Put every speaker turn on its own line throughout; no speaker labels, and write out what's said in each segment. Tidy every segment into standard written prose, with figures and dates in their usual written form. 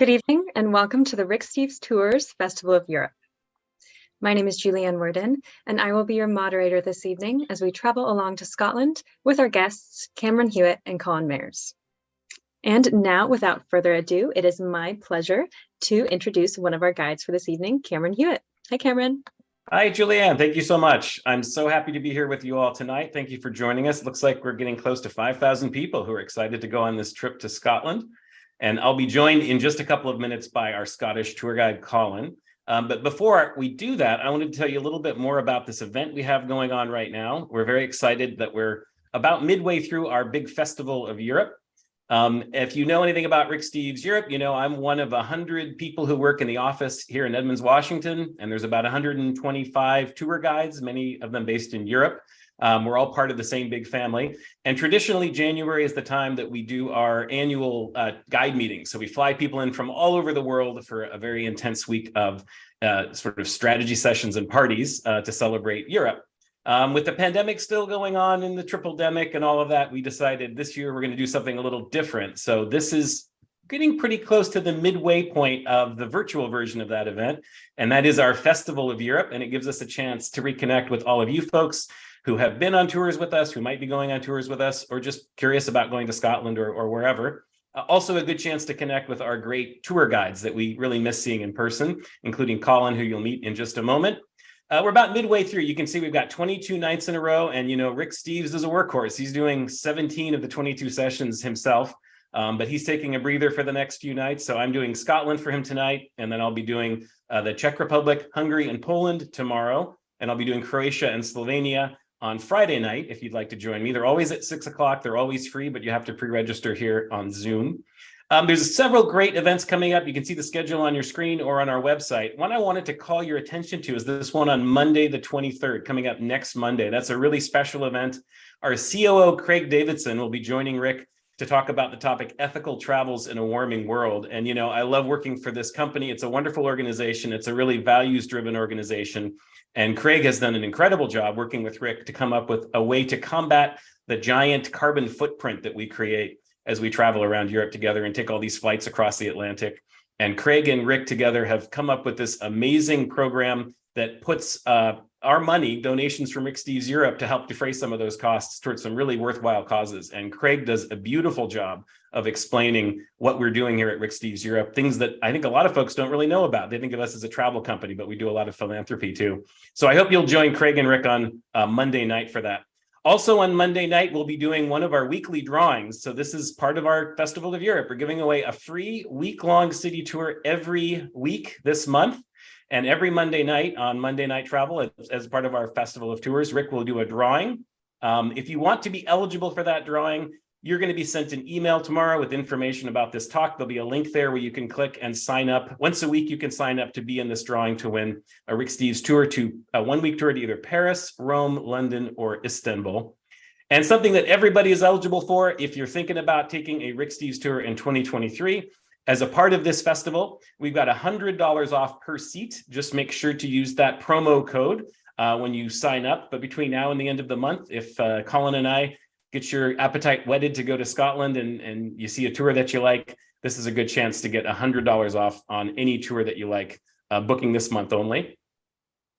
Good evening and welcome to the Rick Steves Tours Festival of Europe. My name is Julianne Worden and I will be your moderator this evening as we travel along to Scotland with our guests Cameron Hewitt and Colin Mairs. And now, without further ado, it is my pleasure to introduce one of our guides for this evening, Cameron Hewitt. Hi, Cameron.
Hi, Julianne. Thank you so much. I'm so happy to be here with you all tonight. Thank you for joining us. Looks like we're getting close to 5,000 people who are excited to go on this trip to Scotland. And I'll be joined in just a couple of minutes by our Scottish tour guide, Colin. But before we do that, I wanted to tell you a little bit more about this event we have going on right now. We're very excited that we're about midway through our big festival of Europe. If you know anything about Rick Steves Europe, you know I'm one of 100 people who work in the office here in Edmonds, Washington, and there's about 125 tour guides, many of them based in Europe. We're all part of the same big family. And traditionally, January is the time that we do our annual guide meetings. So we fly people in from all over the world for a very intense week of sort of strategy sessions and parties to celebrate Europe. With the pandemic still going on and the triple-demic and all of that, we decided this year we're going to do something a little different. So this is getting pretty close to the midway point of the virtual version of that event. And that is our Festival of Europe. And it gives us a chance to reconnect with all of you folks who have been on tours with us, who might be going on tours with us, or just curious about going to Scotland or wherever. Also a good chance to connect with our great tour guides that we really miss seeing in person, including Colin, who you'll meet in just a moment. We're about midway through. You can see we've got 22 nights in a row, and you know Rick Steves is a workhorse. He's doing 17 of the 22 sessions himself, but he's taking a breather for the next few nights. So I'm doing Scotland for him tonight, and then I'll be doing the Czech Republic, Hungary, and Poland tomorrow, and I'll be doing Croatia and Slovenia on Friday night if you'd like to join me. They're always at 6 o'clock. They're always free, but you have to pre-register here on Zoom. There's several great events coming up. You can see the schedule on your screen or on our website. One I wanted to call your attention to is this one on Monday, the 23rd, coming up next Monday. That's a really special event. Our COO, Craig Davidson, will be joining Rick to talk about the topic, ethical travels in a warming world. And, you know, I love working for this company. It's a wonderful organization. It's a really values-driven organization. And Craig has done an incredible job working with Rick to come up with a way to combat the giant carbon footprint that we create as we travel around Europe together and take all these flights across the Atlantic. And Craig and Rick together have come up with this amazing program that puts our money, donations from Rick Steves Europe, to help defray some of those costs towards some really worthwhile causes. And Craig does a beautiful job of explaining what we're doing here at Rick Steves Europe, things that I think a lot of folks don't really know about. They think of us as a travel company, but we do a lot of philanthropy too. So I hope you'll join Craig and Rick on Monday night for that. Also on Monday night, we'll be doing one of our weekly drawings. So this is part of our Festival of Europe. We're giving away a free week-long city tour every week this month. And every Monday night on Monday Night Travel, as part of our Festival of Tours, Rick will do a drawing. If you want to be eligible for that drawing, you're going to be sent an email tomorrow with information about this talk. There'll be a link there where you can click and sign up. Once a week, you can sign up to be in this drawing to win a Rick Steves tour to a one-week tour to either Paris, Rome, London, or Istanbul. And something that everybody is eligible for, if you're thinking about taking a Rick Steves tour in 2023, as a part of this festival, we've got $100 off per seat. Just make sure to use that promo code when you sign up. But between now and the end of the month, if Colin and I get your appetite whetted to go to Scotland and you see a tour that you like, this is a good chance to get $100 off on any tour that you like, booking this month only.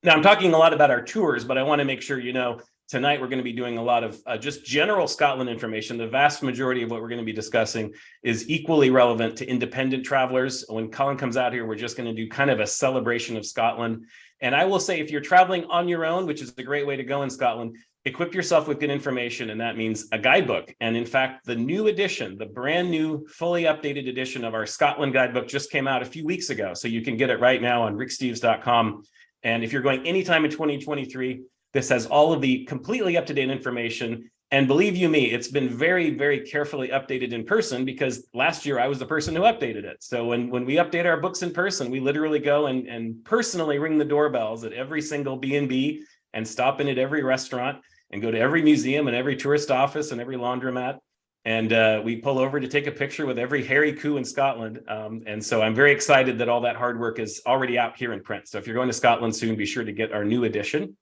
Now, I'm talking a lot about our tours, but I want to make sure you know tonight we're going to be doing a lot of just general Scotland information. The vast majority of what we're going to be discussing is equally relevant to independent travelers. When Colin comes out here, we're just going to do kind of a celebration of Scotland. And I will say, if you're traveling on your own, which is a great way to go in Scotland, equip yourself with good information, and that means a guidebook. And in fact, the new edition, the brand new, fully updated edition of our Scotland guidebook just came out a few weeks ago. So you can get it right now on ricksteves.com. And if you're going anytime in 2023, this has all of the completely up-to-date information. And believe you me, it's been very, very carefully updated in person, because last year I was the person who updated it. So when we update our books in person, we literally go and personally ring the doorbells at every single B&B and stop in at every restaurant and go to every museum and every tourist office and every laundromat. And we pull over to take a picture with every hairy coo in Scotland. And so I'm very excited that all that hard work is already out here in print. So if you're going to Scotland soon, be sure to get our new edition.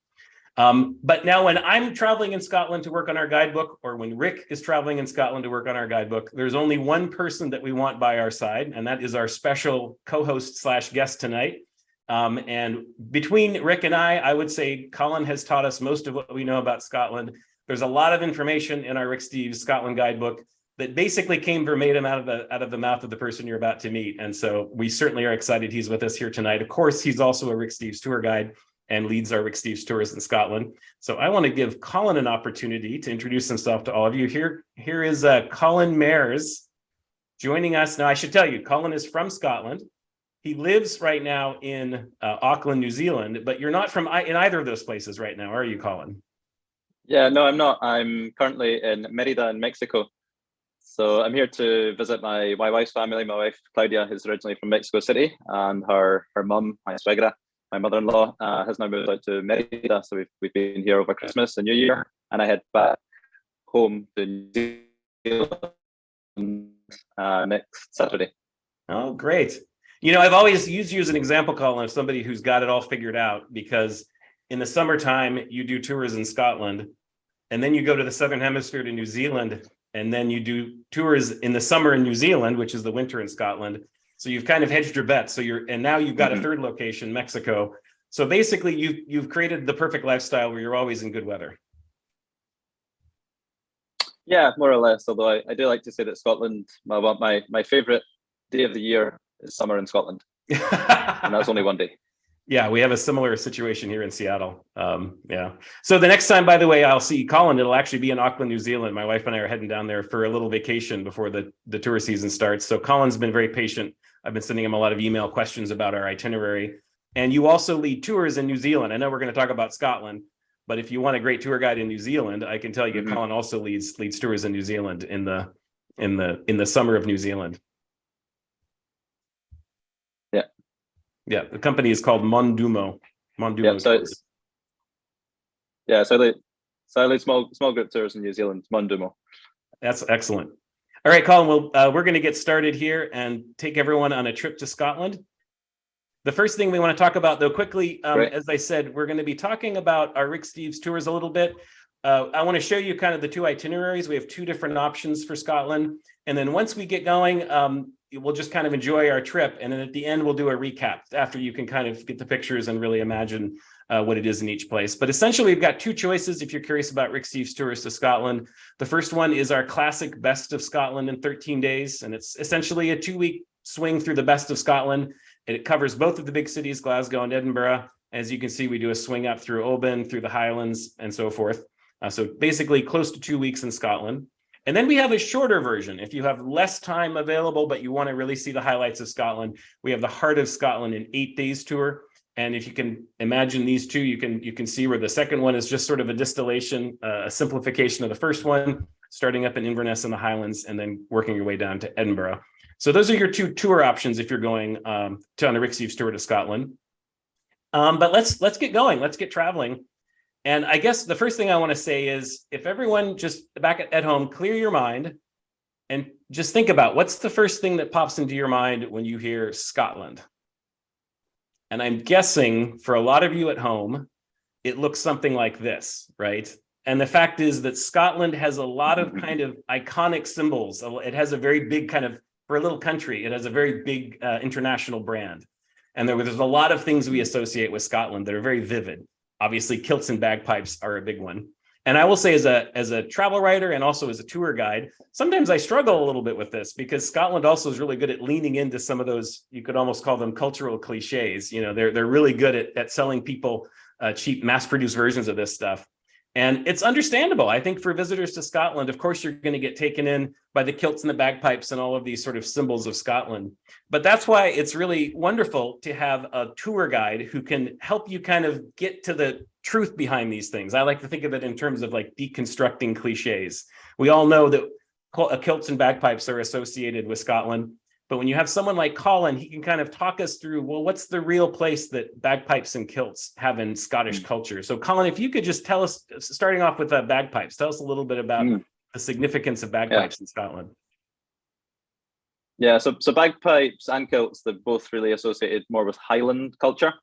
But now when I'm traveling in Scotland to work on our guidebook, or when Rick is traveling in Scotland to work on our guidebook, there's only one person that we want by our side, and that is our special co-host slash guest tonight. And between Rick and I would say Colin has taught us most of what we know about Scotland. There's a lot of information in our Rick Steves Scotland guidebook that basically came verbatim out of the mouth of the person you're about to meet. And so we certainly are excited he's with us here tonight. Of course, he's also a Rick Steves tour guide and leads our Rick Steves tours in Scotland. So I want to give Colin an opportunity to introduce himself to all of you. Here is Colin Mairs joining us. Now, I should tell you, Colin is from Scotland. He lives right now in Auckland, New Zealand, but you're not in either of those places right now, are you, Colin?
Yeah, no, I'm not. I'm currently in Merida in Mexico. So I'm here to visit my wife's family. My wife, Claudia, is originally from Mexico City, and her mum, my suegra, my mother-in-law, has now moved out to Merida. So we've been here over Christmas and New Year, and I head back home to New Zealand next Saturday.
Oh, great. You know, I've always used you as an example, Colin, of somebody who's got it all figured out, because in the summertime, you do tours in Scotland, and then you go to the Southern Hemisphere to New Zealand, and then you do tours in the summer in New Zealand, which is the winter in Scotland. So you've kind of hedged your bets. And now you've got a third location, Mexico. So basically you've created the perfect lifestyle where you're always in good weather.
Yeah, more or less. Although I do like to say that Scotland, my favorite day of the year is summer in Scotland. And that's only one day.
Yeah, we have a similar situation here in Seattle. Yeah. So the next time, by the way, I'll see Colin, it'll actually be in Auckland, New Zealand. My wife and I are heading down there for a little vacation before the tour season starts. So Colin's been very patient. I've been sending him a lot of email questions about our itinerary. And you also lead tours in New Zealand. I know we're going to talk about Scotland, but if you want a great tour guide in New Zealand, I can tell you Colin also leads tours in New Zealand in the summer of New Zealand. Yeah, the company is called Mondumo.
Yeah, so I lead small group tours in New Zealand, Mondumo.
That's excellent. All right, Colin, we're going to get started here and take everyone on a trip to Scotland. The first thing we want to talk about, though, quickly, as I said, we're going to be talking about our Rick Steves tours a little bit. I want to show you kind of the two itineraries. We have two different options for Scotland. And then once we get going, we'll just kind of enjoy our trip. And then at the end, we'll do a recap after you can kind of get the pictures and really imagine what it is in each place. But essentially, we've got two choices if you're curious about Rick Steves tours to Scotland. The first one is our classic Best of Scotland in 13 days. And it's essentially a 2-week swing through the best of Scotland. It covers both of the big cities, Glasgow and Edinburgh. As you can see, we do a swing up through Oban, through the Highlands, and so forth. So basically close to 2 weeks in Scotland. And then we have a shorter version. If you have less time available, but you want to really see the highlights of Scotland, we have the Heart of Scotland in 8 days tour. And if you can imagine these two, you can see where the second one is just sort of a distillation, a simplification of the first one, starting up in Inverness in the Highlands and then working your way down to Edinburgh. So those are your two tour options if you're going on a Rick Steves tour to Scotland. But let's get going. Let's get traveling. And I guess the first thing I want to say is, if everyone just back at home, clear your mind and just think about what's the first thing that pops into your mind when you hear Scotland. And I'm guessing for a lot of you at home, it looks something like this, right? And the fact is that Scotland has a lot of kind of iconic symbols. It has a very big kind of, for a little country, it has a very big international brand. And there's a lot of things we associate with Scotland that are very vivid. Obviously, kilts and bagpipes are a big one. And I will say, as a travel writer and also as a tour guide, sometimes I struggle a little bit with this because Scotland also is really good at leaning into some of those, you could almost call them cultural cliches. You know, they're really good at selling people cheap mass-produced versions of this stuff. And it's understandable. I think for visitors to Scotland, of course, you're going to get taken in by the kilts and the bagpipes and all of these sort of symbols of Scotland. But that's why it's really wonderful to have a tour guide who can help you kind of get to the truth behind these things. I like to think of it in terms of like deconstructing cliches. We all know that kilts and bagpipes are associated with Scotland. But when you have someone like Colin, he can kind of talk us through, well, what's the real place that bagpipes and kilts have in Scottish culture? So Colin, if you could just tell us, starting off with bagpipes, tell us a little bit about the significance of bagpipes in Scotland.
Yeah, so bagpipes and kilts, they're both really associated more with Highland culture.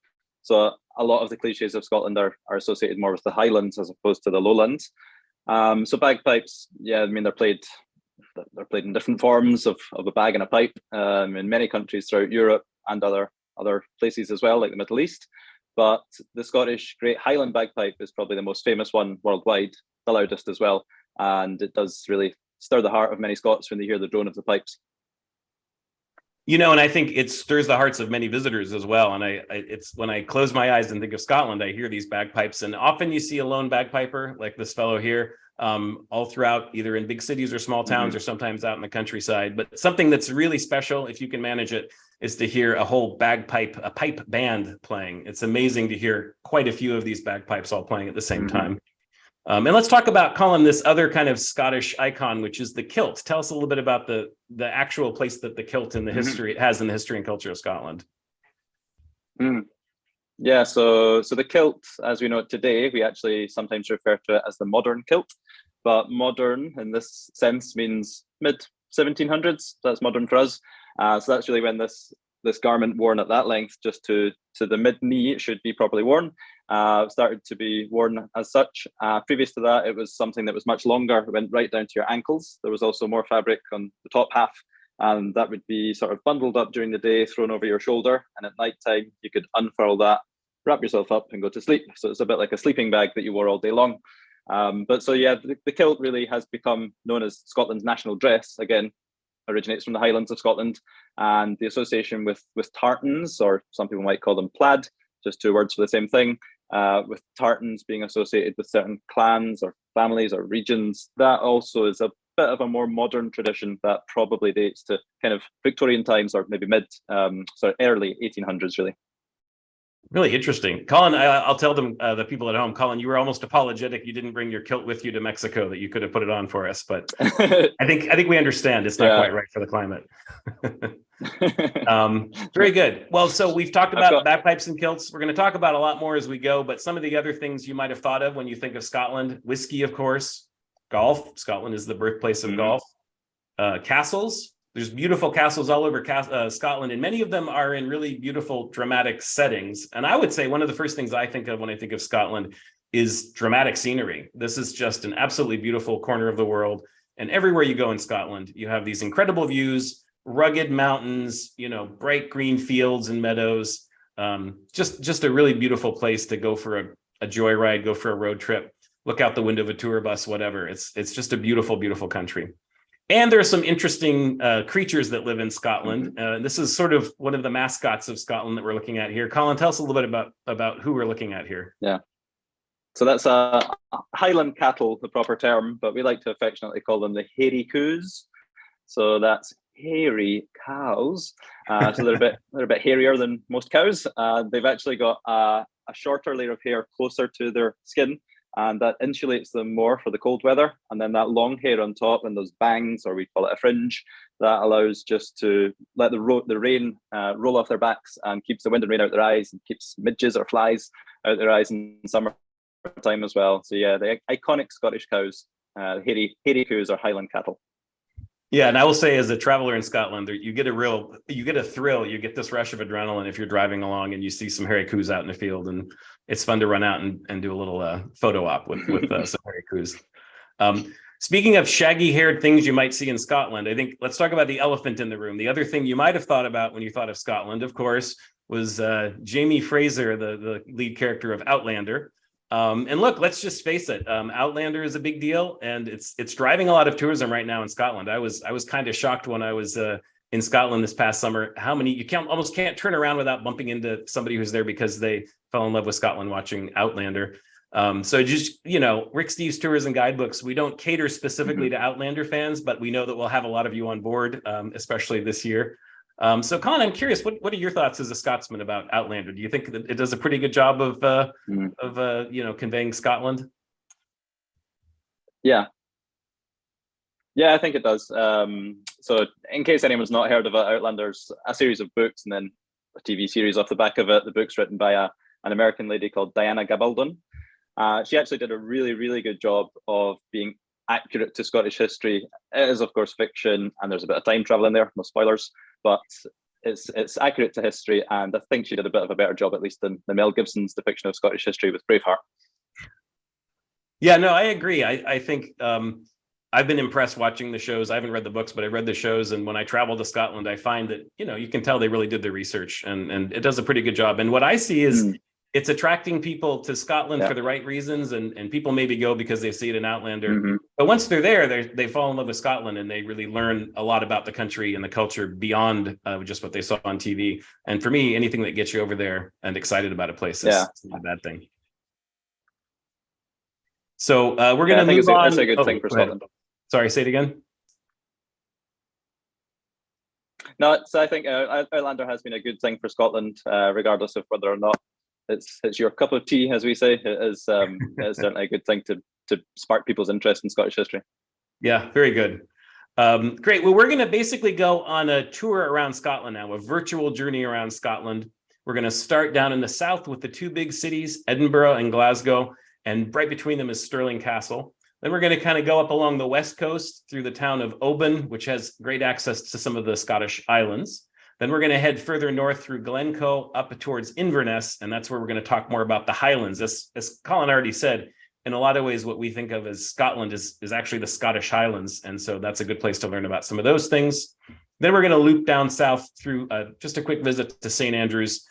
So a lot of the cliches of Scotland are associated more with the Highlands as opposed to the Lowlands. So bagpipes, yeah, I mean, they're played in different forms of a bag and a pipe in many countries throughout Europe and other places as well, like the Middle East. But the Scottish Great Highland bagpipe is probably the most famous one worldwide, the loudest as well. And it does really stir the heart of many Scots when they hear the drone of the pipes.
And I think it stirs the hearts of many visitors as well. And it's when I close my eyes and think of Scotland, I hear these bagpipes, and often you see a lone bagpiper like this fellow here, all throughout, either in big cities or small towns, or sometimes out in the countryside. But something that's really special, if you can manage it, is to hear a whole a pipe band playing. It's amazing to hear quite a few of these bagpipes all playing at the same time. And let's talk about, Colin, this other kind of Scottish icon, which is the kilt. Tell us a little bit about the actual place that the kilt in the history it has in the history and culture of Scotland.
Yeah, so the kilt, as we know it today, we actually sometimes refer to it as the modern kilt, but modern in this sense means mid 1700s. That's modern for us. So that's really when this garment worn at that length, just to the mid knee, it should be properly worn, started to be worn as such. Previous to that, it was something that was much longer, it went right down to your ankles. There was also more fabric on the top half, and that would be sort of bundled up during the day, thrown over your shoulder, and at night time you could unfurl that, wrap yourself up and go to sleep. So it's a bit like a sleeping bag that you wore all day long. But so yeah, the kilt really has become known as Scotland's national dress. Again, originates from the Highlands of Scotland, and the association with tartans, or some people might call them plaid, just two words for the same thing, with tartans being associated with certain clans or families or regions. That also is a bit of a more modern tradition that probably dates to kind of Victorian times, or maybe early 1800s, really.
Really interesting. Colin, I'll tell them, the people at home, Colin, you were almost apologetic you didn't bring your kilt with you to Mexico, that you could have put it on for us, but I think we understand it's not quite right for the climate. Very good. Well, so we've talked about bagpipes and kilts. We're going to talk about a lot more as we go, but some of the other things you might have thought of when you think of Scotland: whiskey, of course, golf. Scotland is the birthplace of golf. Castles. There's beautiful castles all over Scotland, and many of them are in really beautiful, dramatic settings. And I would say one of the first things I think of when I think of Scotland is dramatic scenery. This is just an absolutely beautiful corner of the world. And everywhere you go in Scotland, you have these incredible views, rugged mountains, bright green fields and meadows. Just a really beautiful place to go for a joyride, go for a road trip, look out the window of a tour bus, whatever. It's just a beautiful, beautiful country. And there are some interesting creatures that live in Scotland. This is sort of one of the mascots of Scotland that we're looking at here. Colin, tell us a little bit about who we're looking at here. Yeah.
So that's Highland cattle, the proper term, but we like to affectionately call them the hairy coos. So that's hairy cows. So they're a bit hairier than most cows. They've actually got a shorter layer of hair closer to their skin, and that insulates them more for the cold weather. And then that long hair on top and those bangs, or we call it a fringe, that allows just to let the rain roll off their backs and keeps the wind and rain out their eyes, and keeps midges or flies out their eyes in summertime as well. So yeah, the iconic Scottish cows, hairy coos, or Highland cattle.
Yeah, and I will say, as a traveler in Scotland, you get a thrill, you get this rush of adrenaline if you're driving along and you see some hairy coos out in the field, and it's fun to run out and do a little photo op with some hairy coos. Speaking of shaggy-haired things you might see in Scotland, I think let's talk about the elephant in the room. The other thing you might have thought about when you thought of Scotland, of course, was Jamie Fraser, the lead character of Outlander. And look, let's just face it, Outlander is a big deal, and it's driving a lot of tourism right now in Scotland. I was kind of shocked when I was in Scotland this past summer how many you almost can't turn around without bumping into somebody who's there because they fell in love with Scotland watching Outlander. So just, Rick Steves Tours and Guidebooks, we don't cater specifically to Outlander fans, but we know that we'll have a lot of you on board, especially this year. So Colin, I'm curious, what are your thoughts as a Scotsman about Outlander? Do you think that it does a pretty good job of conveying Scotland?
Yeah, I think it does. So in case anyone's not heard of it, Outlander's a series of books and then a TV series off the back of it. The book's written by an American lady called Diana Gabaldon. She actually did a really, really good job of being accurate to Scottish history. It is, of course, fiction, and there's a bit of time travel in there, no spoilers, but it's accurate to history, and I think she did a bit of a better job, at least, than Mel Gibson's depiction of Scottish history with Braveheart.
Yeah, no, I agree. I think I've been impressed watching the shows. I haven't read the books, but I've read the shows. And when I travel to Scotland, I find that, you can tell they really did the research, and it does a pretty good job. And what I see is it's attracting people to Scotland for the right reasons. And people maybe go because they see it in Outlander. But once they're there, they fall in love with Scotland, and they really learn a lot about the country and the culture beyond just what they saw on TV. And for me, anything that gets you over there and excited about a place is not a bad thing. So we're going to move on.
It's a good thing for Scotland.
Sorry, say it again.
No, so I think Outlander has been a good thing for Scotland, regardless of whether or not it's your cup of tea, as we say. It is certainly a good thing to spark people's interest in Scottish history.
Yeah, very good. Great. Well, we're going to basically go on a tour around Scotland now, a virtual journey around Scotland. We're going to start down in the south with the two big cities, Edinburgh and Glasgow. And right between them is Stirling Castle. Then we're going to kind of go up along the west coast through the town of Oban, which has great access to some of the Scottish islands. Then we're going to head further north through Glencoe up towards Inverness, and that's where we're going to talk more about the Highlands. As Colin already said, in a lot of ways, what we think of as Scotland is actually the Scottish Highlands, and so that's a good place to learn about some of those things. Then we're going to loop down south through just a quick visit to St. Andrews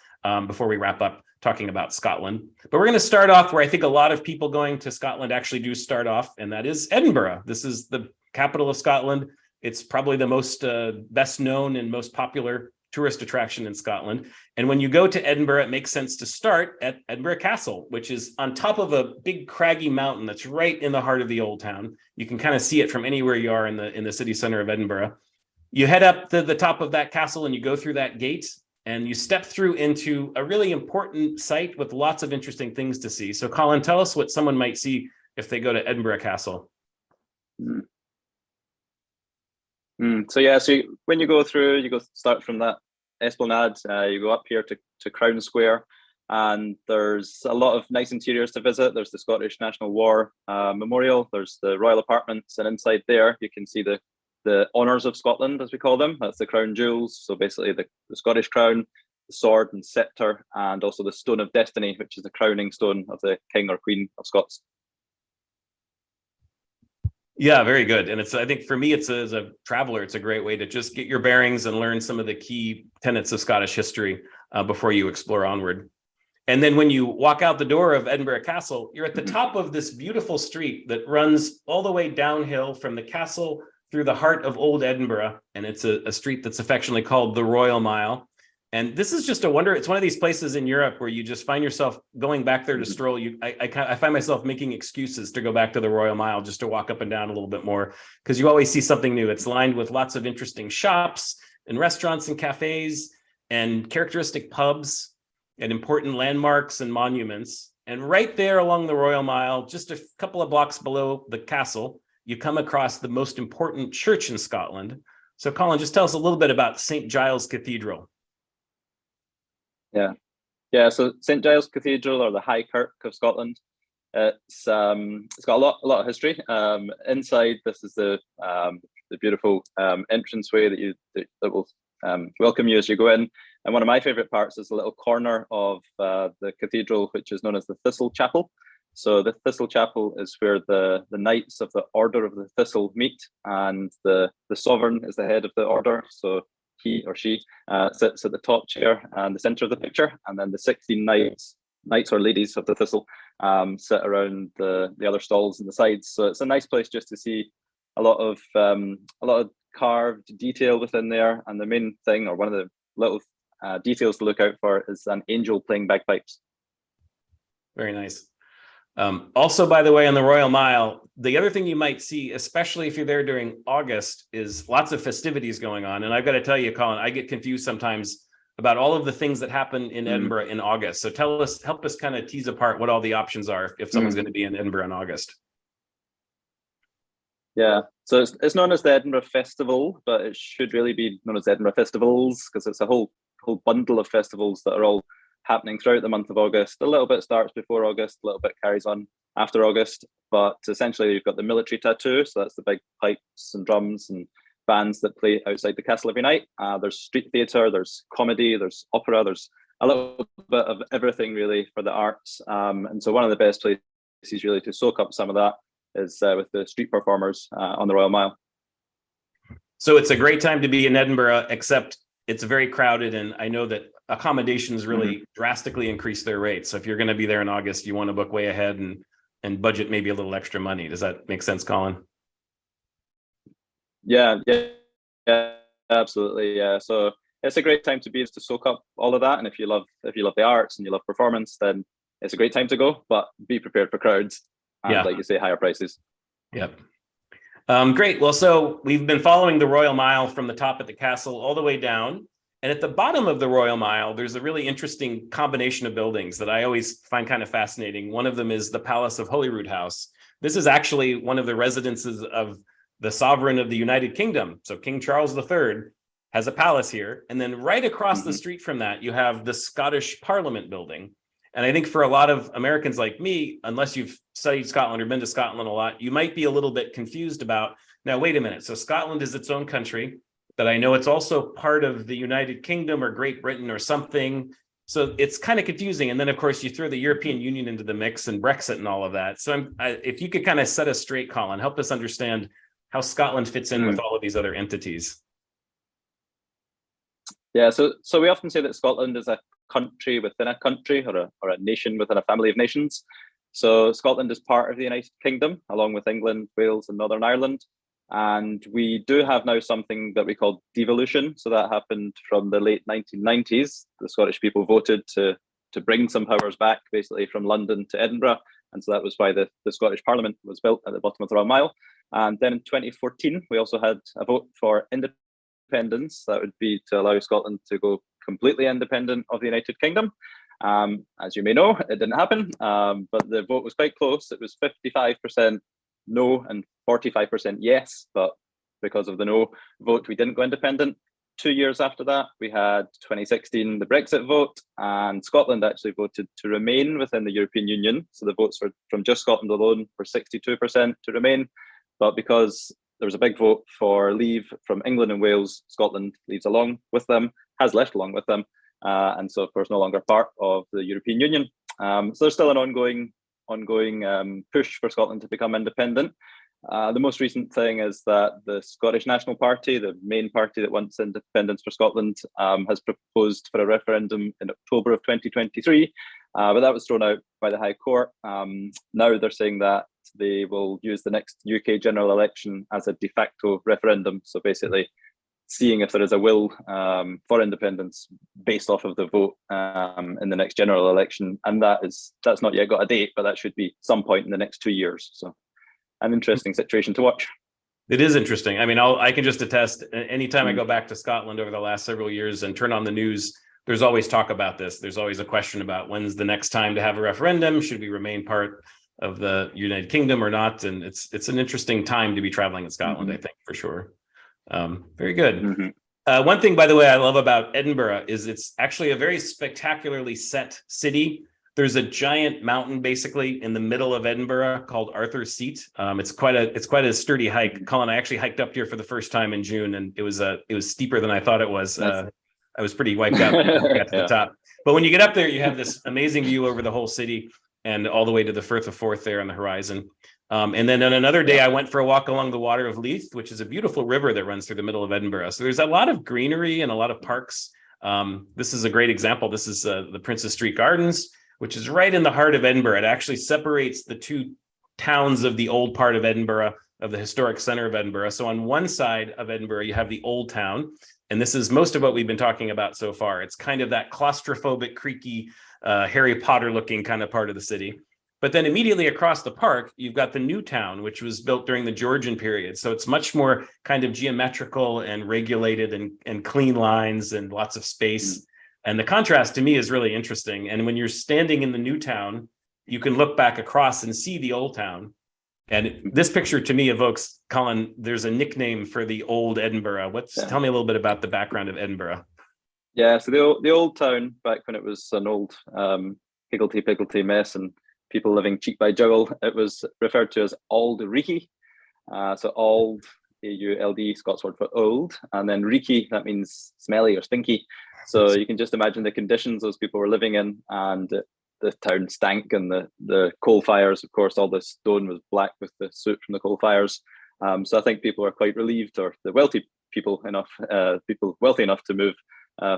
before we wrap up talking about Scotland. But we're going to start off where I think a lot of people going to Scotland actually do start off, and that is Edinburgh. This is the capital of Scotland. It's probably the most best known and most popular tourist attraction in Scotland. And when you go to Edinburgh, it makes sense to start at Edinburgh Castle, which is on top of a big craggy mountain that's right in the heart of the old town. You can kind of see it from anywhere you are in the city center of Edinburgh. You head up to the top of that castle and you go through that gate, and you step through into a really important site with lots of interesting things to see. So Colin, tell us what someone might see if they go to Edinburgh Castle.
So when you go through, start from that esplanade, you go up here to Crown Square, and there's a lot of nice interiors to visit. There's the Scottish National War Memorial, there's the Royal Apartments, and inside there you can see the honours of Scotland, as we call them. That's the crown jewels, so basically the Scottish crown, the sword and sceptre, and also the Stone of Destiny, which is the crowning stone of the King or Queen of Scots.
Yeah, very good. And I think for me, as a traveler, it's a great way to just get your bearings and learn some of the key tenets of Scottish history before you explore onward. And then when you walk out the door of Edinburgh Castle, you're at the top of this beautiful street that runs all the way downhill from the castle through the heart of Old Edinburgh. And it's a street that's affectionately called the Royal Mile. And this is just a wonder. It's one of these places in Europe where you just find yourself going back there to stroll. I find myself making excuses to go back to the Royal Mile just to walk up and down a little bit more, because you always see something new. It's lined with lots of interesting shops and restaurants and cafes and characteristic pubs and important landmarks and monuments. And right there along the Royal Mile, just a couple of blocks below the castle, you come across the most important church in Scotland. So Colin, just tell us a little bit about St. Giles Cathedral.
Yeah. So St. Giles Cathedral, or the High Kirk of Scotland, it's got a lot of history. Inside, this is the beautiful entranceway that will welcome you as you go in. And one of my favourite parts is the little corner of the cathedral, which is known as the Thistle Chapel. So the Thistle Chapel is where the Knights of the Order of the Thistle meet, and the sovereign is the head of the order. So he or she sits at the top chair and the centre of the picture, and then the 16 knights or ladies of the Thistle sit around the other stalls and the sides. So it's a nice place just to see a lot of carved detail within there. And the main thing, or one of the little details to look out for, is an angel playing bagpipes.
Very nice. Also, by the way, on the Royal Mile, the other thing you might see, especially if you're there during August, is lots of festivities going on. And I've got to tell you, Colin, I get confused sometimes about all of the things that happen in Edinburgh in August. So help us kind of tease apart what all the options are if someone's going to be in Edinburgh in August.
Yeah, so it's known as the Edinburgh Festival, but it should really be known as Edinburgh Festivals, because it's a whole bundle of festivals that are all happening throughout the month of August. A little bit starts before August, a little bit carries on after August, but essentially you've got the military tattoo, so that's the big pipes and drums and bands that play outside the castle every night. There's street theatre, there's comedy, there's opera, there's a little bit of everything really for the arts. And so one of the best places really to soak up some of that is with the street performers on the Royal Mile.
So it's a great time to be in Edinburgh, except it's very crowded, and I know that accommodations really drastically increase their rates. So if you're going to be there in August, you want to book way ahead and budget maybe a little extra money. Does that make sense, Colin?
Yeah, absolutely. Yeah, so it's a great time to be able to soak up all of that. And if you love the arts and you love performance, then it's a great time to go. But be prepared for crowds and, like you say, higher prices.
Yep. Great. Well, so we've been following the Royal Mile from the top at the castle all the way down. And at the bottom of the Royal Mile, there's a really interesting combination of buildings that I always find kind of fascinating. One of them is the Palace of Holyrood House. This is actually one of the residences of the sovereign of the United Kingdom. So King Charles III has a palace here. And then right across the street from that, you have the Scottish Parliament building. And I think for a lot of Americans like me, unless you've studied Scotland or been to Scotland a lot, you might be a little bit confused about, now, wait a minute. So Scotland is its own country, but I know it's also part of the United Kingdom or Great Britain or something. So it's kind of confusing. And then, of course, you throw the European Union into the mix and Brexit and all of that. So if you could kind of set us straight, Colin, help us understand how Scotland fits in with all of these other entities.
Yeah, so we often say that Scotland is a country within a country, or a nation within a family of nations. So Scotland is part of the United Kingdom, along with England, Wales, and Northern Ireland. And we do have now something that we call devolution. So that happened from the late 1990s. The Scottish people voted to bring some powers back, basically from London to Edinburgh. And so that was why the Scottish Parliament was built at the bottom of the Royal Mile. And then in 2014, we also had a vote for independence. That would be to allow Scotland to go completely independent of the United Kingdom. As you may know, it didn't happen, but the vote was quite close. It was 55% no and 45% yes, but because of the no vote, we didn't go independent. 2 years after that, we had 2016, the Brexit vote, and Scotland actually voted to remain within the European Union. So the votes from just Scotland alone were 62% to remain. But because there was a big vote for leave from England and Wales, Scotland leaves along with them, has left along with them. And so, of course, no longer part of the European Union. So there's still an ongoing push for Scotland to become independent. The most recent thing is that the Scottish National Party, the main party that wants independence for Scotland, has proposed for a referendum in October of 2023, but that was thrown out by the High Court. Now they're saying that they will use the next UK general election as a de facto referendum. So basically seeing if there is a will for independence based off of the vote in the next general election. And that's not yet got a date, but that should be some point in the next 2 years. So an interesting situation to watch.
It is interesting. I mean, I can just attest, anytime I go back to Scotland over the last several years and turn on the news, there's always talk about this. There's always a question about when's the next time to have a referendum? Should we remain part of the United Kingdom or not? And it's an interesting time to be traveling in Scotland, I think, for sure. Very good. One thing, by the way, I love about Edinburgh is it's actually a very spectacularly set city. There's a giant mountain basically in the middle of Edinburgh called Arthur's Seat. It's quite a sturdy hike. Colin, I actually hiked up here for the first time in June, and it was steeper than I thought it was. I was pretty wiped out when I got to the top. But when you get up there, you have this amazing view over the whole city and all the way to the Firth of Forth there on the horizon. And then on another day, I went for a walk along the Water of Leith, which is a beautiful river that runs through the middle of Edinburgh. So there's a lot of greenery and a lot of parks. This is a great example. This is the Princes Street Gardens, which is right in the heart of Edinburgh. It actually separates the two towns of the old part of Edinburgh, of the historic center of Edinburgh. So on one side of Edinburgh, you have the old town. And this is most of what we've been talking about so far. It's kind of that claustrophobic, creaky, Harry Potter looking kind of part of the city. But then immediately across the park, you've got the new town, which was built during the Georgian period. So it's much more kind of geometrical and regulated and clean lines and lots of space. And the contrast to me is really interesting. And when you're standing in the new town, you can look back across and see the old town. And this picture to me evokes, Colin, there's a nickname for the old Edinburgh. Tell me a little bit about the background of Edinburgh. Yeah, so the old town, back when it was an old higgledy-piggledy mess and people living cheek by jowl, it was referred to as Auld Reekie. So Auld
AULD, Scots word for old, and then reeky, that means smelly or stinky. So you can just imagine the conditions those people were living in, and the town stank, and the coal fires, of course, all the stone was black with the soot from the coal fires. So I think people are quite relieved, or the wealthy people wealthy enough to move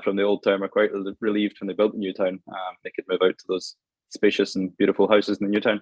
from the old town are quite relieved when they built the new town. They could move out to those spacious and beautiful houses in the new town.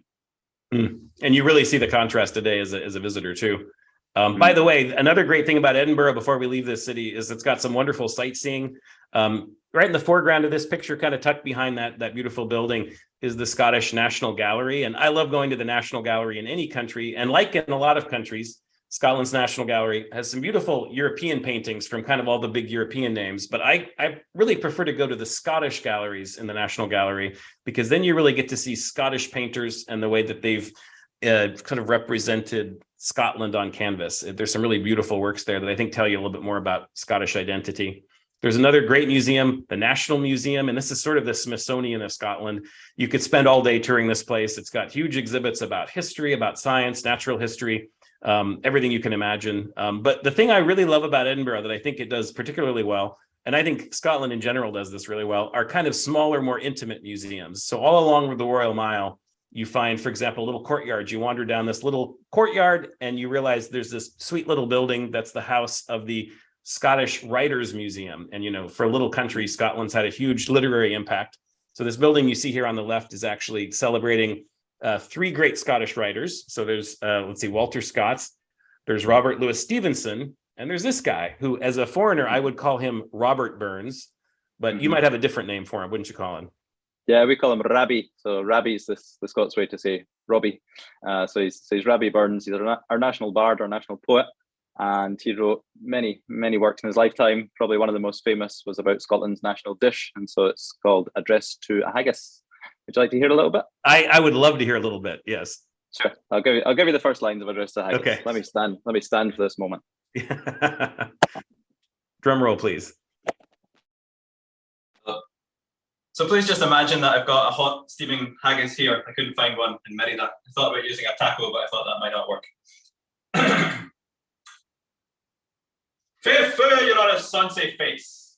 And you really see the contrast today as a visitor too. By the way, another great thing about Edinburgh before we leave this city is it's got some wonderful sightseeing. Right in the foreground of this picture, kind of tucked behind that beautiful building, is the Scottish National Gallery. And I love going to the National Gallery in any country. And like in a lot of countries, Scotland's National Gallery has some beautiful European paintings from kind of all the big European names. But I really prefer to go to the Scottish galleries in the National Gallery, because then you really get to see Scottish painters and the way that they've kind of represented Scotland on canvas. There's some really beautiful works there that I think tell you a little bit more about Scottish identity. There's another great museum, the National Museum, and this is sort of the Smithsonian of Scotland. You could spend all day touring this place. It's got huge exhibits about history, about science, natural history, everything you can imagine. But the thing I really love about Edinburgh that I think it does particularly well, and I think Scotland in general does this really well, are kind of smaller, more intimate museums. So all along the Royal Mile, you find, for example, little courtyards. You wander down this little courtyard and you realize there's this sweet little building that's the house of the Scottish Writers Museum. And, you know, for a little country, Scotland's had a huge literary impact. So this building you see here on the left is actually celebrating three great Scottish writers. So there's, Walter Scott, there's Robert Louis Stevenson, and there's this guy who, as a foreigner, I would call him Robert Burns, but you might have a different name for him, wouldn't you, Colin?
Yeah, we call him Rabbie. So Rabbie is the Scots way to say Robbie. So he's Rabbie Burns. He's our national bard, our national poet. And he wrote many, many works in his lifetime. Probably one of the most famous was about Scotland's national dish. And so it's called Address to a Haggis. Would you like to hear a little bit?
I would love to hear a little bit, yes.
Sure. I'll give you the first lines of Address to a Haggis.
Okay.
Let me stand for this moment.
Drum roll, please.
So please just imagine that I've got a hot steaming haggis here. I couldn't find one in Merida. I thought about using a taco, but I thought that might not work. Fair fur, your honour, sonsy face.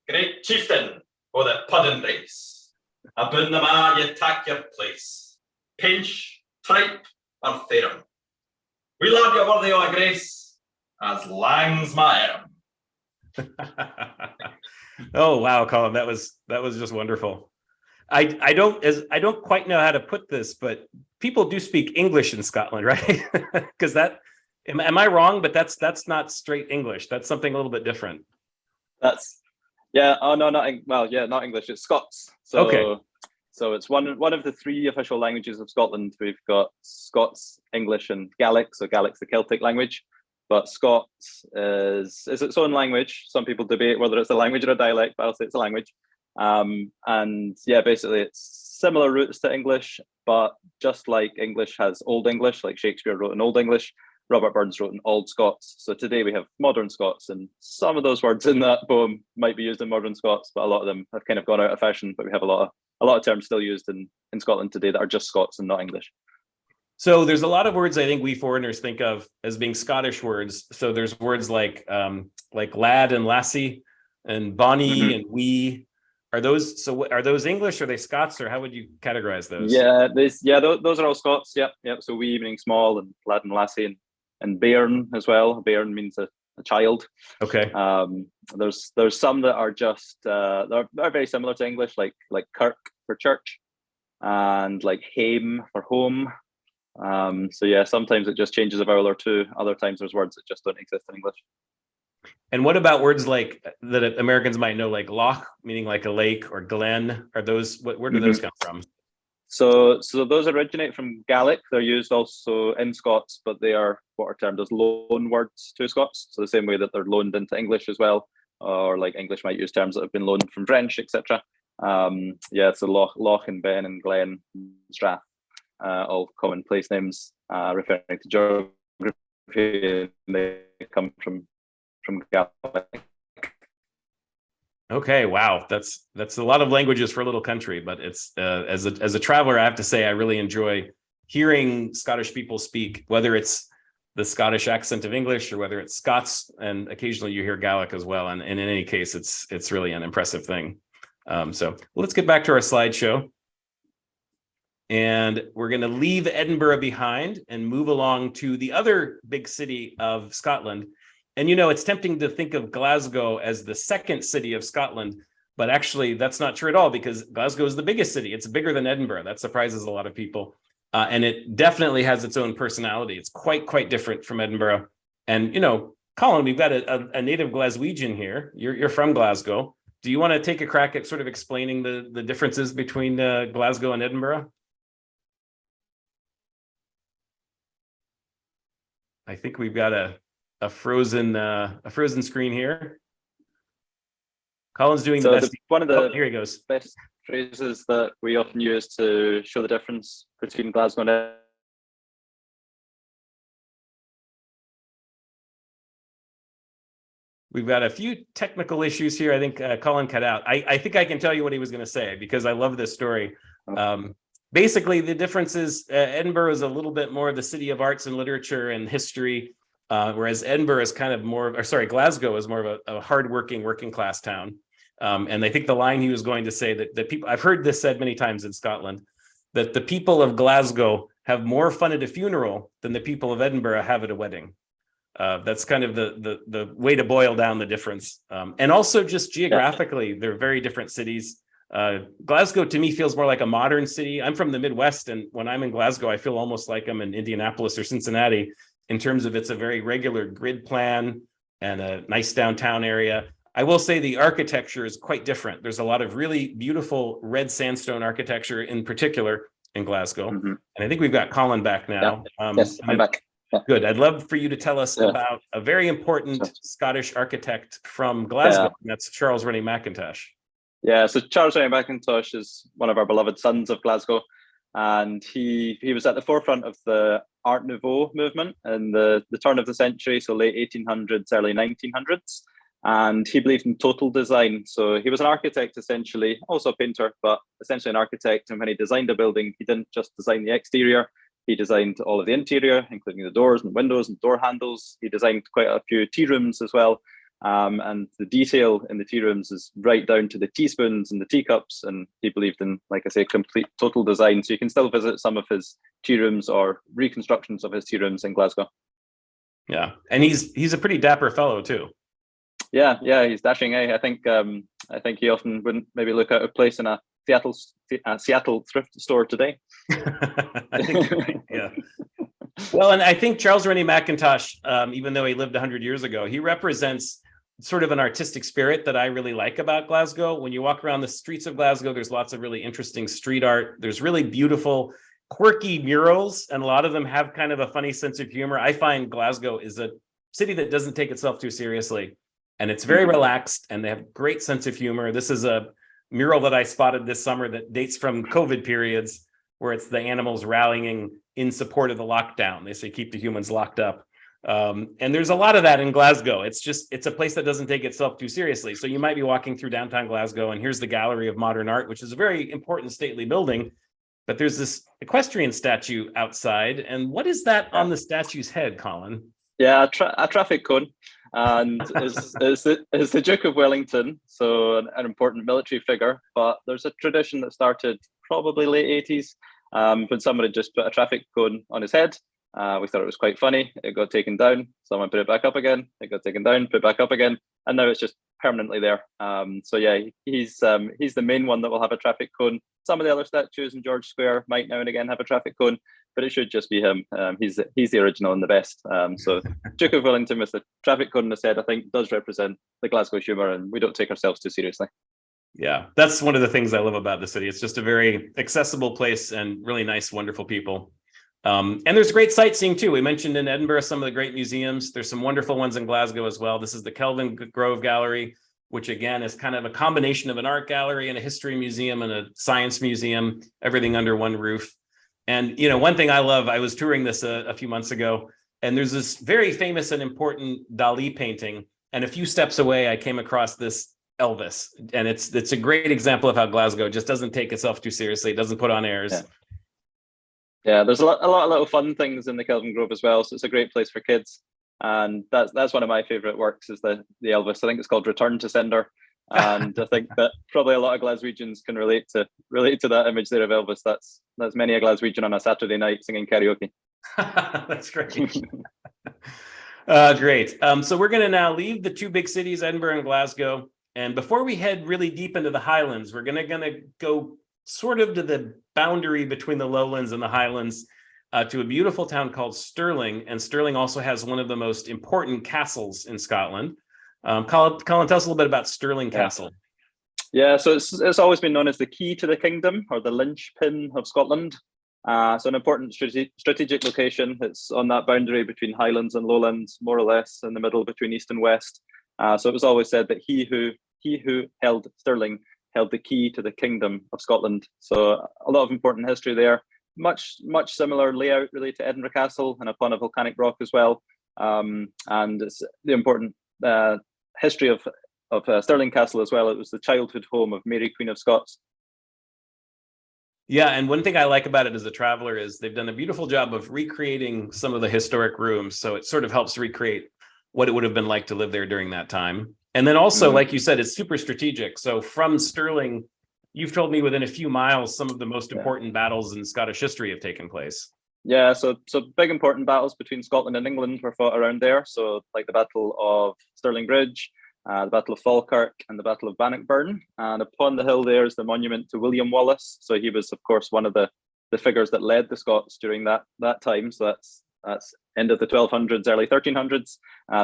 Great chieftain o' the puddin' race. Aboon the ma, ye tak your place. Pinch, tripe, or therum. We love you worthy o' a grace, as lang's my arm.
Oh wow, Colin, that was just wonderful. I don't quite know how to put this, but people do speak English in Scotland, right? Because am I wrong? But that's not straight English. That's something a little bit different.
Not English. It's Scots. So
okay.
So it's one of the three official languages of Scotland. We've got Scots, English, and Gaelic. So Gaelic's the Celtic language. But Scots is its own language. Some people debate whether it's a language or a dialect, but I'll say it's a language. And yeah, basically it's similar roots to English, but just like English has Old English, like Shakespeare wrote in Old English, Robert Burns wrote in Old Scots. So today we have modern Scots, and some of those words in that poem might be used in modern Scots, but a lot of them have kind of gone out of fashion. But we have a lot of terms still used in Scotland today that are just Scots and not English.
So there's a lot of words I think we foreigners think of as being Scottish words. So there's words like lad and lassie and bonny and wee. Are those English? Are they Scots, or how would you categorize those?
Those are all Scots. Yep. So wee meaning small, and lad and lassie, and bairn as well. Bairn means a child.
Okay.
There's some that are just they're very similar to English, like kirk for church, and like hame for home. So yeah, sometimes it just changes a vowel or two. Other times there's words that just don't exist in English.
And what about words like that Americans might know, like loch, meaning like a lake, or glen? Are those where do those come from?
So those originate from Gaelic. They're used also in Scots, but they are what are termed as loan words to Scots. So the same way that they're loaned into English as well, or like English might use terms that have been loaned from French, etc. So loch and ben and glen, strath. All common place names referring to geography. They come from Gaelic.
Okay, wow, that's a lot of languages for a little country, but it's as a traveler, I have to say I really enjoy hearing Scottish people speak, whether it's the Scottish accent of English or whether it's Scots, and occasionally you hear Gaelic as well. And in any case, it's really an impressive thing. So let's get back to our slideshow. And we're going to leave Edinburgh behind and move along to the other big city of Scotland. And, it's tempting to think of Glasgow as the second city of Scotland, but actually that's not true at all, because Glasgow is the biggest city. It's bigger than Edinburgh. That surprises a lot of people. And it definitely has its own personality. It's quite different from Edinburgh. And, Colin, we've got a native Glaswegian here. You're from Glasgow. Do you want to take a crack at sort of explaining the differences between Glasgow and Edinburgh? I think we've got a frozen screen here. Colin's doing the best.
One of the
here he goes.
Best phrases that we often use to show the difference between Glasgow and Edinburgh.
We've got a few technical issues here. I think Colin cut out. I think I can tell you what he was going to say, because I love this story. Basically, the difference is Edinburgh is a little bit more the city of arts and literature and history, whereas Edinburgh is kind of Glasgow is more of a hardworking working class town. And I think the line he was going to say that people, I've heard this said many times in Scotland, that the people of Glasgow have more fun at a funeral than the people of Edinburgh have at a wedding. That's kind of the way to boil down the difference. And also just geographically, they're very different cities. Glasgow to me feels more like a modern city. I'm from the Midwest, and when I'm in Glasgow, I feel almost like I'm in Indianapolis or Cincinnati in terms of it's a very regular grid plan and a nice downtown area. I will say the architecture is quite different. There's a lot of really beautiful red sandstone architecture in particular in Glasgow. Mm-hmm. And I think we've got Colin back now.
Yes, I'm back. Yeah.
Good. I'd love for you to tell us about a very important Scottish architect from Glasgow. And that's Charles Rennie Mackintosh.
Yeah, so Charles Rennie Mackintosh is one of our beloved sons of Glasgow, and he was at the forefront of the Art Nouveau movement in the turn of the century, so late 1800s, early 1900s, and he believed in total design. So he was an architect essentially, also a painter, but essentially an architect. And when he designed a building, he didn't just design the exterior, he designed all of the interior, including the doors and windows and door handles. He designed quite a few tea rooms as well. And the detail in the tea rooms is right down to the teaspoons and the teacups. And he believed in, like I say, complete total design. So you can still visit some of his tea rooms or reconstructions of his tea rooms in Glasgow. Yeah, and he's a pretty dapper fellow too. Yeah, he's dashing. I think he often wouldn't maybe look out of place in a Seattle thrift store today.
I think you're right. Yeah. Well, and I think Charles Rennie Mackintosh, even though he lived 100 years ago, he represents sort of an artistic spirit that I really like about Glasgow. When you walk around the streets of Glasgow, there's lots of really interesting street art. There's really beautiful, quirky murals, and a lot of them have kind of a funny sense of humor. I find Glasgow is a city that doesn't take itself too seriously, and it's very relaxed, and they have great sense of humor. This is a mural that I spotted this summer that dates from COVID periods, where it's the animals rallying in support of the lockdown. They say, keep the humans locked up. And there's a lot of that in Glasgow. It's a place that doesn't take itself too seriously. So you might be walking through downtown Glasgow, and here's the Gallery of Modern Art, which is a very important stately building. But there's this equestrian statue outside. And what is that on the statue's head, Colin? Yeah, a traffic cone. And is the Duke of Wellington, so an important military figure. But there's a tradition that started probably late 80s when somebody just put a traffic cone on his head. We thought it was quite funny. It got taken down. Someone put it back up again. It got taken down, put it back up again, and now it's just permanently there. So yeah, he's the main one that will have a traffic cone. Some of the other statues in George Square might now and again have a traffic cone, but it should just be him. He's the original and the best. So Duke of Wellington with the traffic cone on his head, I think, does represent the Glasgow humour, and we don't take ourselves too seriously. Yeah, that's one of the things I love about the city. It's just a very accessible place and really nice, wonderful people. And there's great sightseeing too. We mentioned in Edinburgh some of the great museums. There's some wonderful ones in Glasgow as well. This is the Kelvin Grove Gallery, which again is kind of a combination of an art gallery and a history museum and a science museum, everything under one roof. And one thing I love, I was touring this a few months ago, and there's this very famous and important Dali painting. And a few steps away, I came across this Elvis, and it's a great example of how Glasgow just doesn't take itself too seriously. It doesn't put on airs.
Yeah, there's a lot of little fun things in the Kelvin Grove as well. So it's a great place for kids. And that's one of my favourite works is the Elvis. I think it's called Return to Sender. And I think that probably a lot of Glaswegians can relate to that image there of Elvis. That's many a Glaswegian on a Saturday night singing karaoke.
That's great. Great. So we're going to now leave the two big cities, Edinburgh and Glasgow. And before we head really deep into the Highlands, we're going to go sort of to the boundary between the lowlands and the Highlands to a beautiful town called Stirling. And Stirling also has one of the most important castles in Scotland. Colin, tell us a little bit about Stirling Castle.
Yeah, so it's always been known as the key to the kingdom, or the linchpin of Scotland. So an important strategic location. It's on that boundary between Highlands and Lowlands, more or less in the middle between East and West. So it was always said that he who held Stirling held the key to the kingdom of Scotland. So a lot of important history there. Much similar layout really to Edinburgh Castle, and upon a volcanic rock as well. And it's the important history of Stirling Castle as well. It was the childhood home of Mary, Queen of Scots.
Yeah, and one thing I like about it as a traveler is they've done a beautiful job of recreating some of the historic rooms. So it sort of helps recreate what it would have been like to live there during that time. And then also, like you said, it's super strategic. So from Stirling, you've told me within a few miles, some of the most important battles in Scottish history have taken place. Yeah, so big important battles between Scotland and England were fought around there. So like the Battle of Stirling Bridge, the Battle of Falkirk, and the Battle of Bannockburn. And upon the hill there is the monument to William Wallace. So he was, of course, one of the figures that led the Scots during that time. So that's end of the 1200s, early 1300s.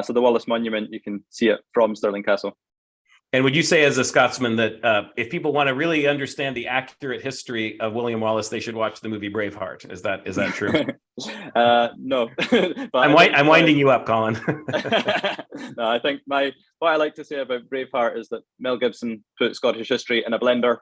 So the Wallace Monument, you can see it from Stirling Castle. And would you say as a Scotsman that if people want to really understand the accurate history of William Wallace, they should watch the movie Braveheart? Is that true? No. I'm winding you up, Colin. No, I think what I like to say about Braveheart is that Mel Gibson put Scottish history in a blender,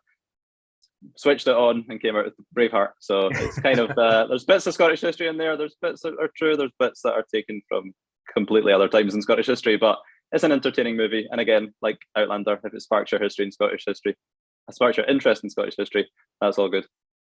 switched it on, and came out with Braveheart. So it's kind of there's bits of Scottish history in there. There's bits that are true. There's bits that are taken from completely other times in Scottish history, but it's an entertaining movie. And again, like Outlander, if it sparks your history in Scottish history, sparks your interest in Scottish history, that's all good.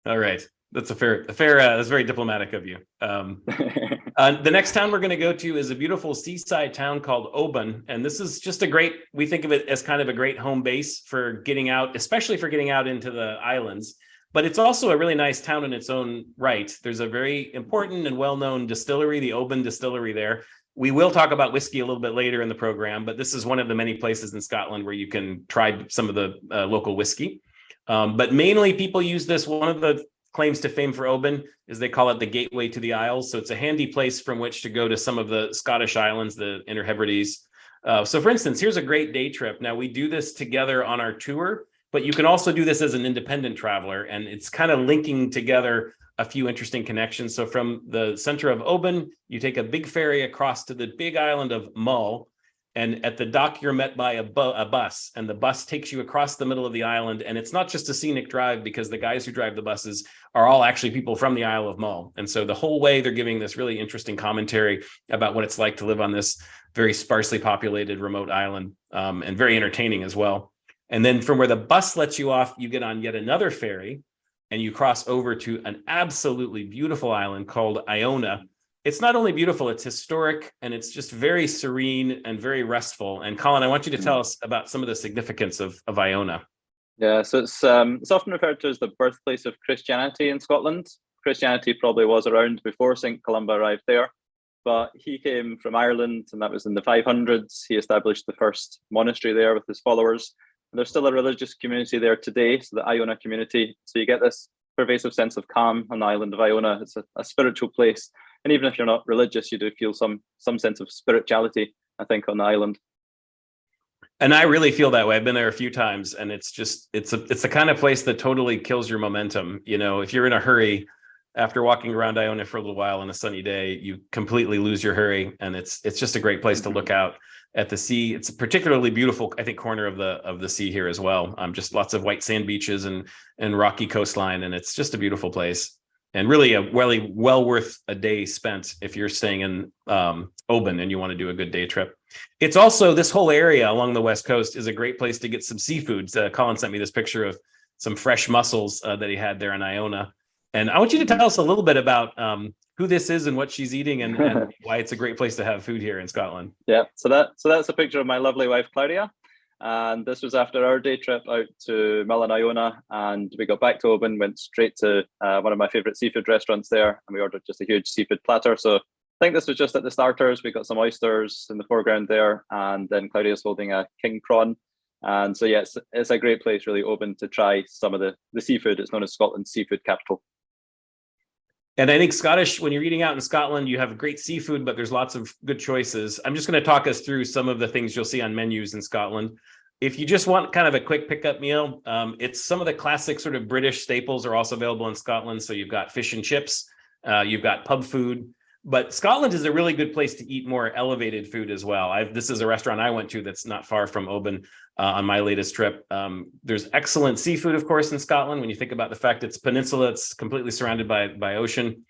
All right. That's that's very diplomatic of you. The next town we're going to go to is a beautiful seaside town called Oban. And this is just we think of it as kind of a great home base for getting out, especially for getting out into the islands. But it's also a really nice town in its own right. There's a very important and well-known distillery, the Oban Distillery there. We will talk about whiskey a little bit later in the program, but this is one of the many places in Scotland where you can try some of the local whiskey. But mainly people use this. One of the claims to fame for Oban is they call it the gateway to the Isles. So it's a handy place from which to go to some of the Scottish islands, the Inner Hebrides. So for instance, here's a great day trip. Now we do this together on our tour, but you can also do this as an independent traveler, and it's kind of linking together a few interesting connections. So from the center of Oban, you take a big ferry across to the big island of Mull, and at the dock, you're met by a bus, and the bus takes you across the middle of the island. And it's not just a scenic drive, because the guys who drive the buses are all actually people from the Isle of Mull. And so the whole way they're giving this really interesting commentary about what it's like to live on this very sparsely populated remote island, and very entertaining as well. And then from where the bus lets you off, you get on yet another ferry, and you cross over to an absolutely beautiful island called Iona. It's not only beautiful, it's historic, and it's just very serene and very restful. And Colin, I want you to tell us about some of the significance of Iona. Yeah, so it's often referred to as the birthplace of Christianity in Scotland. Christianity probably was around before St. Columba arrived there, but he came from Ireland, and that was in the 500s. He established the first monastery there with his followers. There's still a religious community there today, so the Iona community. So you get this pervasive sense of calm on the island of Iona. It's a spiritual place. And even if you're not religious, you do feel some sense of spirituality, I think, on the island. And I really feel that way. I've been there a few times, and it's the kind of place that totally kills your momentum. You know, if you're in a hurry, after walking around Iona for a little while on a sunny day, you completely lose your hurry. And it's just a great place to look out at the sea. It's a particularly beautiful, I think, corner of the sea here as well. Just lots of white sand beaches and rocky coastline, and it's just a beautiful place, and really well worth a day spent if you're staying in Oban and you want to do a good day trip. It's also, this whole area along the west coast is a great place to get some seafoods. Colin sent me this picture of some fresh mussels that he had there in Iona. And I want you to tell us a little bit about who this is and what she's eating and why it's a great place to have food here in Scotland.
Yeah, so that's a picture of my lovely wife, Claudia. And this was after our day trip out to Iona, and we got back to Oban, went straight to one of my favorite seafood restaurants there, and we ordered just a huge seafood platter. So I think this was just at the starters. We got some oysters in the foreground there, and then Claudia's holding a king prawn. And so yeah, it's a great place, really, Oban, to try some of the seafood. It's known as Scotland's seafood capital.
And I think Scottish, when you're eating out in Scotland, you have great seafood, but there's lots of good choices. I'm just going to talk us through some of the things you'll see on menus in Scotland. If you just want kind of a quick pickup meal, it's some of the classic sort of British staples are also available in Scotland. So you've got fish and chips, you've got pub food, but Scotland is a really good place to eat more elevated food as well. This is a restaurant I went to that's not far from Oban on my latest trip. There's excellent seafood, of course, in Scotland. When you think about the fact it's a peninsula, it's completely surrounded by ocean.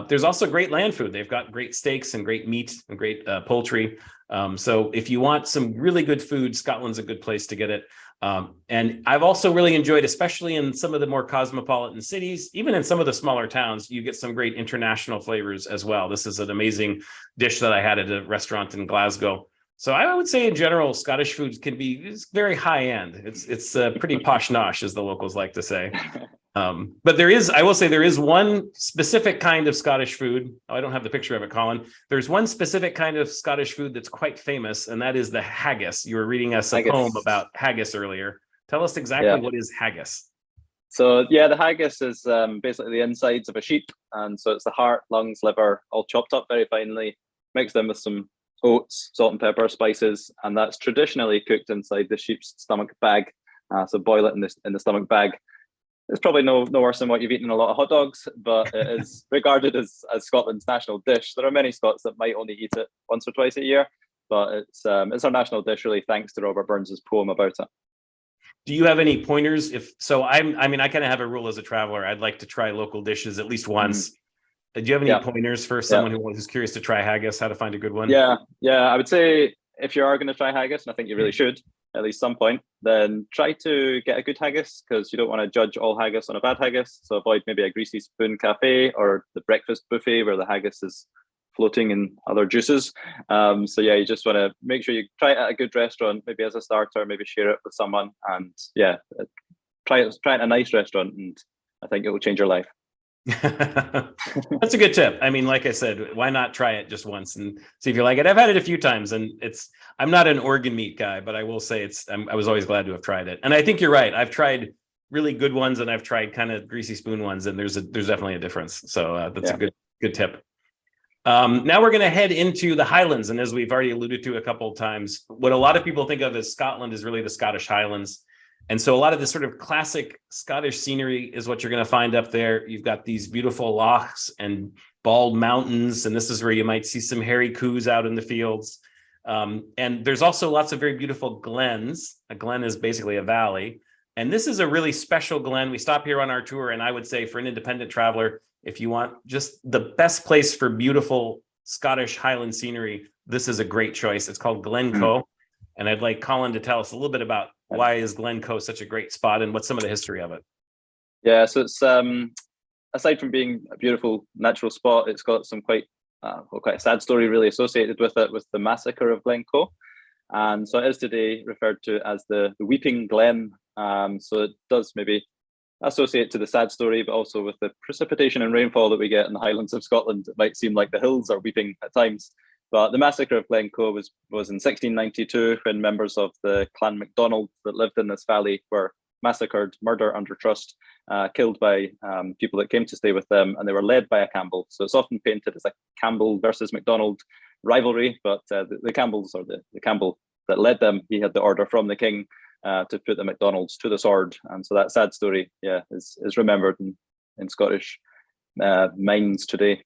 There's also great land food. They've got great steaks and great meat and great poultry. So if you want some really good food, Scotland's a good place to get it. And I've also really enjoyed, especially in some of the more cosmopolitan cities, even in some of the smaller towns, you get some great international flavors as well. This is an amazing dish that I had at a restaurant in Glasgow. So I would say in general, Scottish food it's very high end. It's pretty posh nosh, as the locals like to say. But I will say there is one specific kind of Scottish food. Oh, I don't have the picture of it, Colin. There's one specific kind of Scottish food that's quite famous, and that is the haggis. You were reading us a poem about haggis earlier. Tell us exactly what is haggis.
So yeah, the haggis is basically the insides of a sheep. And so it's the heart, lungs, liver, all chopped up very finely, mixed in with some oats, salt and pepper, spices, and that's traditionally cooked inside the sheep's stomach bag. So boil it in the stomach bag. It's probably no worse than what you've eaten in a lot of hot dogs, but it is regarded as Scotland's national dish. There are many Scots that might only eat it once or twice a year, but it's our national dish, really, thanks to Robert Burns's poem about it.
Do you have any pointers? I kind of have a rule as a traveler. I'd like to try local dishes at least once. Do you have any pointers for someone who's curious to try haggis, how to find a good one?
Yeah. I would say if you are going to try haggis, and I think you really should, at least some point, then try to get a good haggis, because you don't want to judge all haggis on a bad haggis. So avoid maybe a greasy spoon cafe or the breakfast buffet where the haggis is floating in other juices. So yeah, you just want to make sure you try it at a good restaurant, maybe as a starter, maybe share it with someone, and yeah, try it at a nice restaurant, and I think it will change your life.
That's a good tip. I mean, like I said, why not try it just once and see if you like it? I've had it a few times, and I'm not an organ meat guy, but I will say I was always glad to have tried it. And I think you're right. I've tried really good ones, and I've tried kind of greasy spoon ones, and there's definitely a difference. So that's a good tip. Now we're going to head into the Highlands, and as we've already alluded to a couple of times, what a lot of people think of as Scotland is really the Scottish Highlands. And so a lot of the sort of classic Scottish scenery is what you're going to find up there. You've got these beautiful lochs and bald mountains, and this is where you might see some hairy coos out in the fields. And there's also lots of very beautiful glens. A glen is basically a valley. And this is a really special glen. We stop here on our tour, and I would say for an independent traveler, if you want just the best place for beautiful Scottish Highland scenery, this is a great choice. It's called Glencoe. And I'd like Colin to tell us a little bit about why is Glencoe such a great spot and what's some of the history of it.
Yeah, so it's aside from being a beautiful natural spot, it's got some quite a sad story really associated with it, with the massacre of Glencoe. And so it is today referred to as the Weeping Glen. So it does maybe associate to the sad story, but also with the precipitation and rainfall that we get in the Highlands of Scotland. It might seem like the hills are weeping at times. But the massacre of Glencoe was in 1692, when members of the Clan MacDonald that lived in this valley were massacred, murder under trust, killed by people that came to stay with them, and they were led by a Campbell. So it's often painted as a Campbell versus MacDonald rivalry, but the Campbells, or the Campbell that led them, he had the order from the king to put the MacDonalds to the sword. And so that sad story, is remembered in Scottish minds today.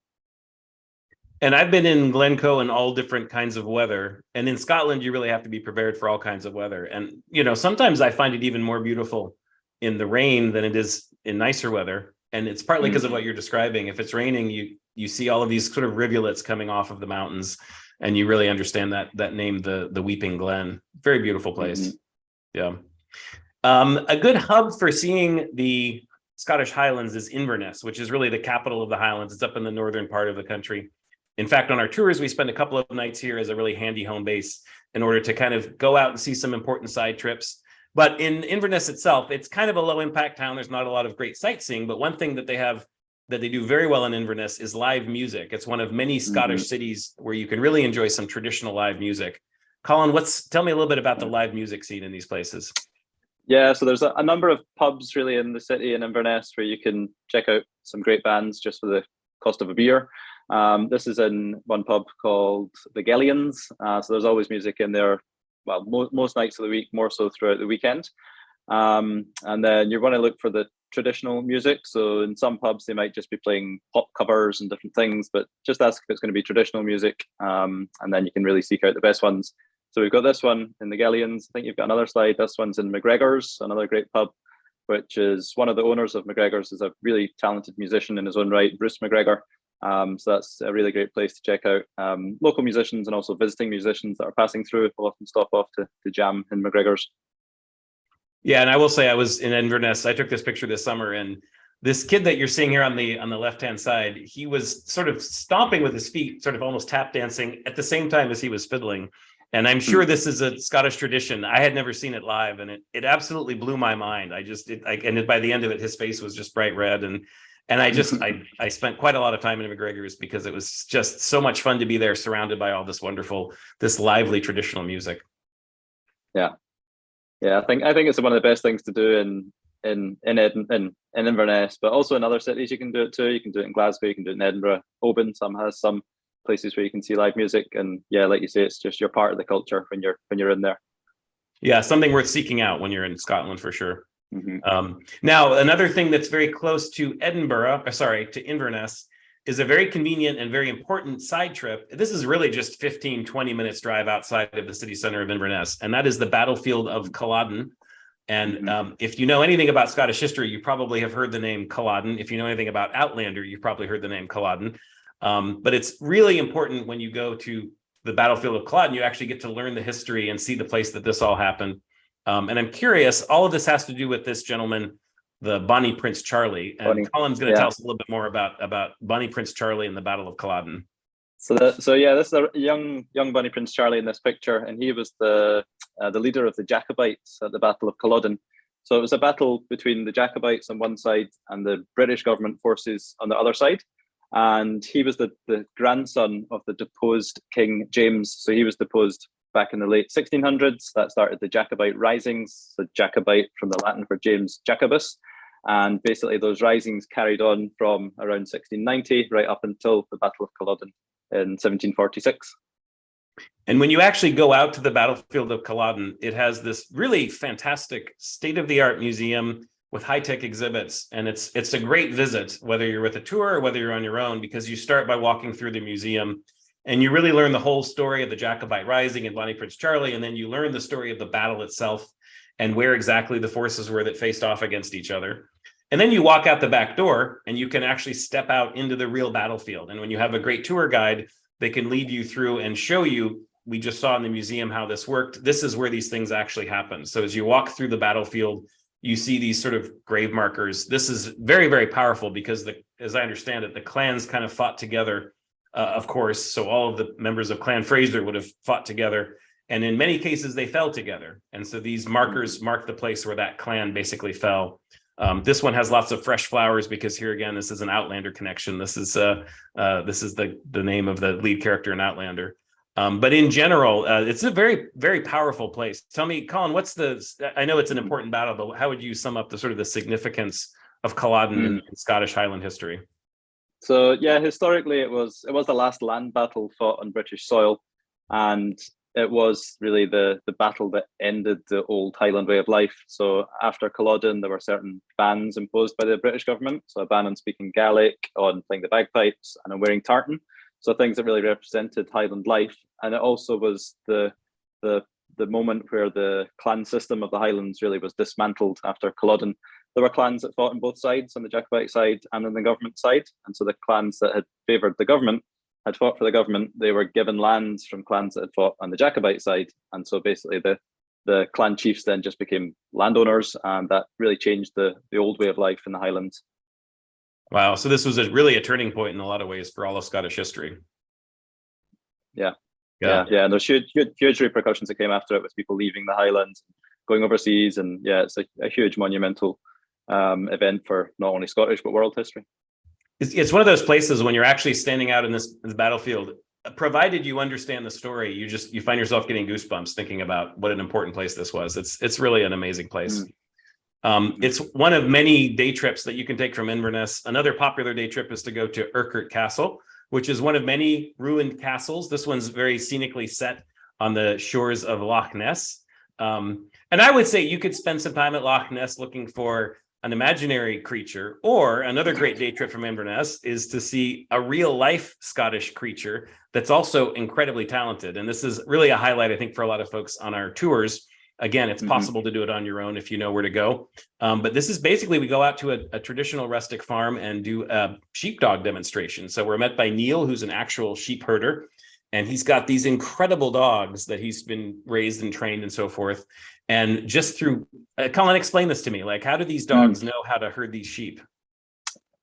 And I've been in Glencoe in all different kinds of weather. And in Scotland, you really have to be prepared for all kinds of weather. And, sometimes I find it even more beautiful in the rain than it is in nicer weather. And it's partly because of what you're describing. If it's raining, you see all of these sort of rivulets coming off of the mountains, and you really understand that name, the Weeping Glen. Very beautiful place. Yeah. A good hub for seeing the Scottish Highlands is Inverness, which is really the capital of the Highlands. It's up in the northern part of the country. In fact, on our tours, we spend a couple of nights here as a really handy home base in order to kind of go out and see some important side trips. But in Inverness itself, it's kind of a low impact town. There's not a lot of great sightseeing, but one thing that they do very well in Inverness is live music. It's one of many Scottish cities where you can really enjoy some traditional live music. Colin, tell me a little bit about the live music scene in these places.
Yeah, so there's a number of pubs really in the city in Inverness where you can check out some great bands just for the cost of a beer. This is in one pub called the Gellions. So there's always music in there. Well, most nights of the week, more so throughout the weekend. And then you're going to look for the traditional music. So in some pubs, they might just be playing pop covers and different things, but just ask if it's going to be traditional music. And then you can really seek out the best ones. So we've got this one in the Gellions. I think you've got another slide. This one's in McGregor's, another great pub, which is one of the owners of McGregor's is a really talented musician in his own right, Bruce McGregor. So that's a really great place to check out. Local musicians and also visiting musicians that are passing through will often stop off to jam in McGregor's.
Yeah, and I will say I was in Inverness. I took this picture this summer, and this kid that you're seeing here on the left-hand side, he was sort of stomping with his feet, sort of almost tap dancing at the same time as he was fiddling. And I'm sure this is a Scottish tradition. I had never seen it live, and it absolutely blew my mind. And by the end of it, his face was just bright red. And I spent quite a lot of time in McGregor's because it was just so much fun to be there, surrounded by all this lively traditional music.
Yeah, I think it's one of the best things to do in Inverness, but also in other cities you can do it too. You can do it in Glasgow, you can do it in Edinburgh. Oban has some places where you can see live music, and yeah, like you say, it's just you're part of the culture when you're in there.
Yeah, something worth seeking out when you're in Scotland for sure. Now, another thing that's very close to to Inverness is a very convenient and very important side trip. This is really just 15-20 minutes drive outside of the city center of Inverness, and that is the battlefield of Culloden. And if you know anything about Scottish history, you probably have heard the name Culloden. If you know anything about Outlander, you've probably heard the name Culloden. But it's really important when you go to the battlefield of Culloden, you actually get to learn the history and see the place that this all happened. And I'm curious, all of this has to do with this gentleman, the Bonnie Prince Charlie. And Colin's going to tell us a little bit more about Bonnie Prince Charlie and the Battle of Culloden.
So this is a young Bonnie Prince Charlie in this picture, and he was the leader of the Jacobites at the Battle of Culloden. So it was a battle between the Jacobites on one side and the British government forces on the other side. And he was the grandson of the deposed King James. So he was deposed back in the late 1600s. That started the Jacobite risings, the Jacobite from the Latin for James Jacobus. And basically those risings carried on from around 1690 right up until the Battle of Culloden in 1746.
And when you actually go out to the battlefield of Culloden, it has this really fantastic state-of-the-art museum with high-tech exhibits. And it's a great visit, whether you're with a tour or whether you're on your own, because you start by walking through the museum and you really learn the whole story of the Jacobite Rising and Bonnie Prince Charlie. And then you learn the story of the battle itself and where exactly the forces were that faced off against each other. And then you walk out the back door and you can actually step out into the real battlefield. And when you have a great tour guide, they can lead you through and show you, we just saw in the museum how this worked. This is where these things actually happen. So as you walk through the battlefield, you see these sort of grave markers. This is very, very powerful because, as I understand it, the clans kind of fought together, of course. So all of the members of Clan Fraser would have fought together. And in many cases, they fell together. And so these markers mark the place where that clan basically fell. This one has lots of fresh flowers because here again, this is an Outlander connection. This is the name of the lead character in Outlander. But in general, it's a very, very powerful place. Tell me, Colin, I know it's an important battle, but how would you sum up the significance of Culloden in Scottish Highland history?
So yeah, historically it was the last land battle fought on British soil, and it was really the battle that ended the old Highland way of life. So after Culloden, there were certain bans imposed by the British government. So a ban on speaking Gaelic, on playing the bagpipes, and on wearing tartan. So things that really represented Highland life. And it also was the moment where the clan system of the Highlands really was dismantled after Culloden. There were clans that fought on both sides, on the Jacobite side and on the government side. And so the clans that had favoured the government had fought for the government. They were given lands from clans that had fought on the Jacobite side. And so basically the the clan chiefs then just became landowners, and that really changed the old way of life in the Highlands.
Wow. So this was really a turning point in a lot of ways for all of Scottish history.
Yeah. And there's huge repercussions that came after it, with people leaving the Highlands, going overseas, and it's a huge monumental event for not only Scottish but world history.
It's one of those places when you're actually standing out in this battlefield, provided you understand the story, you find yourself getting goosebumps thinking about what an important place this was. It's really an amazing place. It's one of many day trips that you can take from Inverness. Another popular day trip is to go to Urquhart Castle, which is one of many ruined castles. This one's very scenically set on the shores of Loch Ness. And I would say you could spend some time at Loch Ness looking for an imaginary creature, or another great day trip from Inverness is to see a real life Scottish creature that's also incredibly talented. And this is really a highlight, I think, for a lot of folks on our tours. Again, it's possible to do it on your own if you know where to go. But this is basically, we go out to a traditional rustic farm and do a sheepdog demonstration. So we're met by Neil, who's an actual sheep herder. And he's got these incredible dogs that he's been raised and trained and so forth. And just through, Colin, explain this to me. Like, how do these dogs know how to herd these sheep?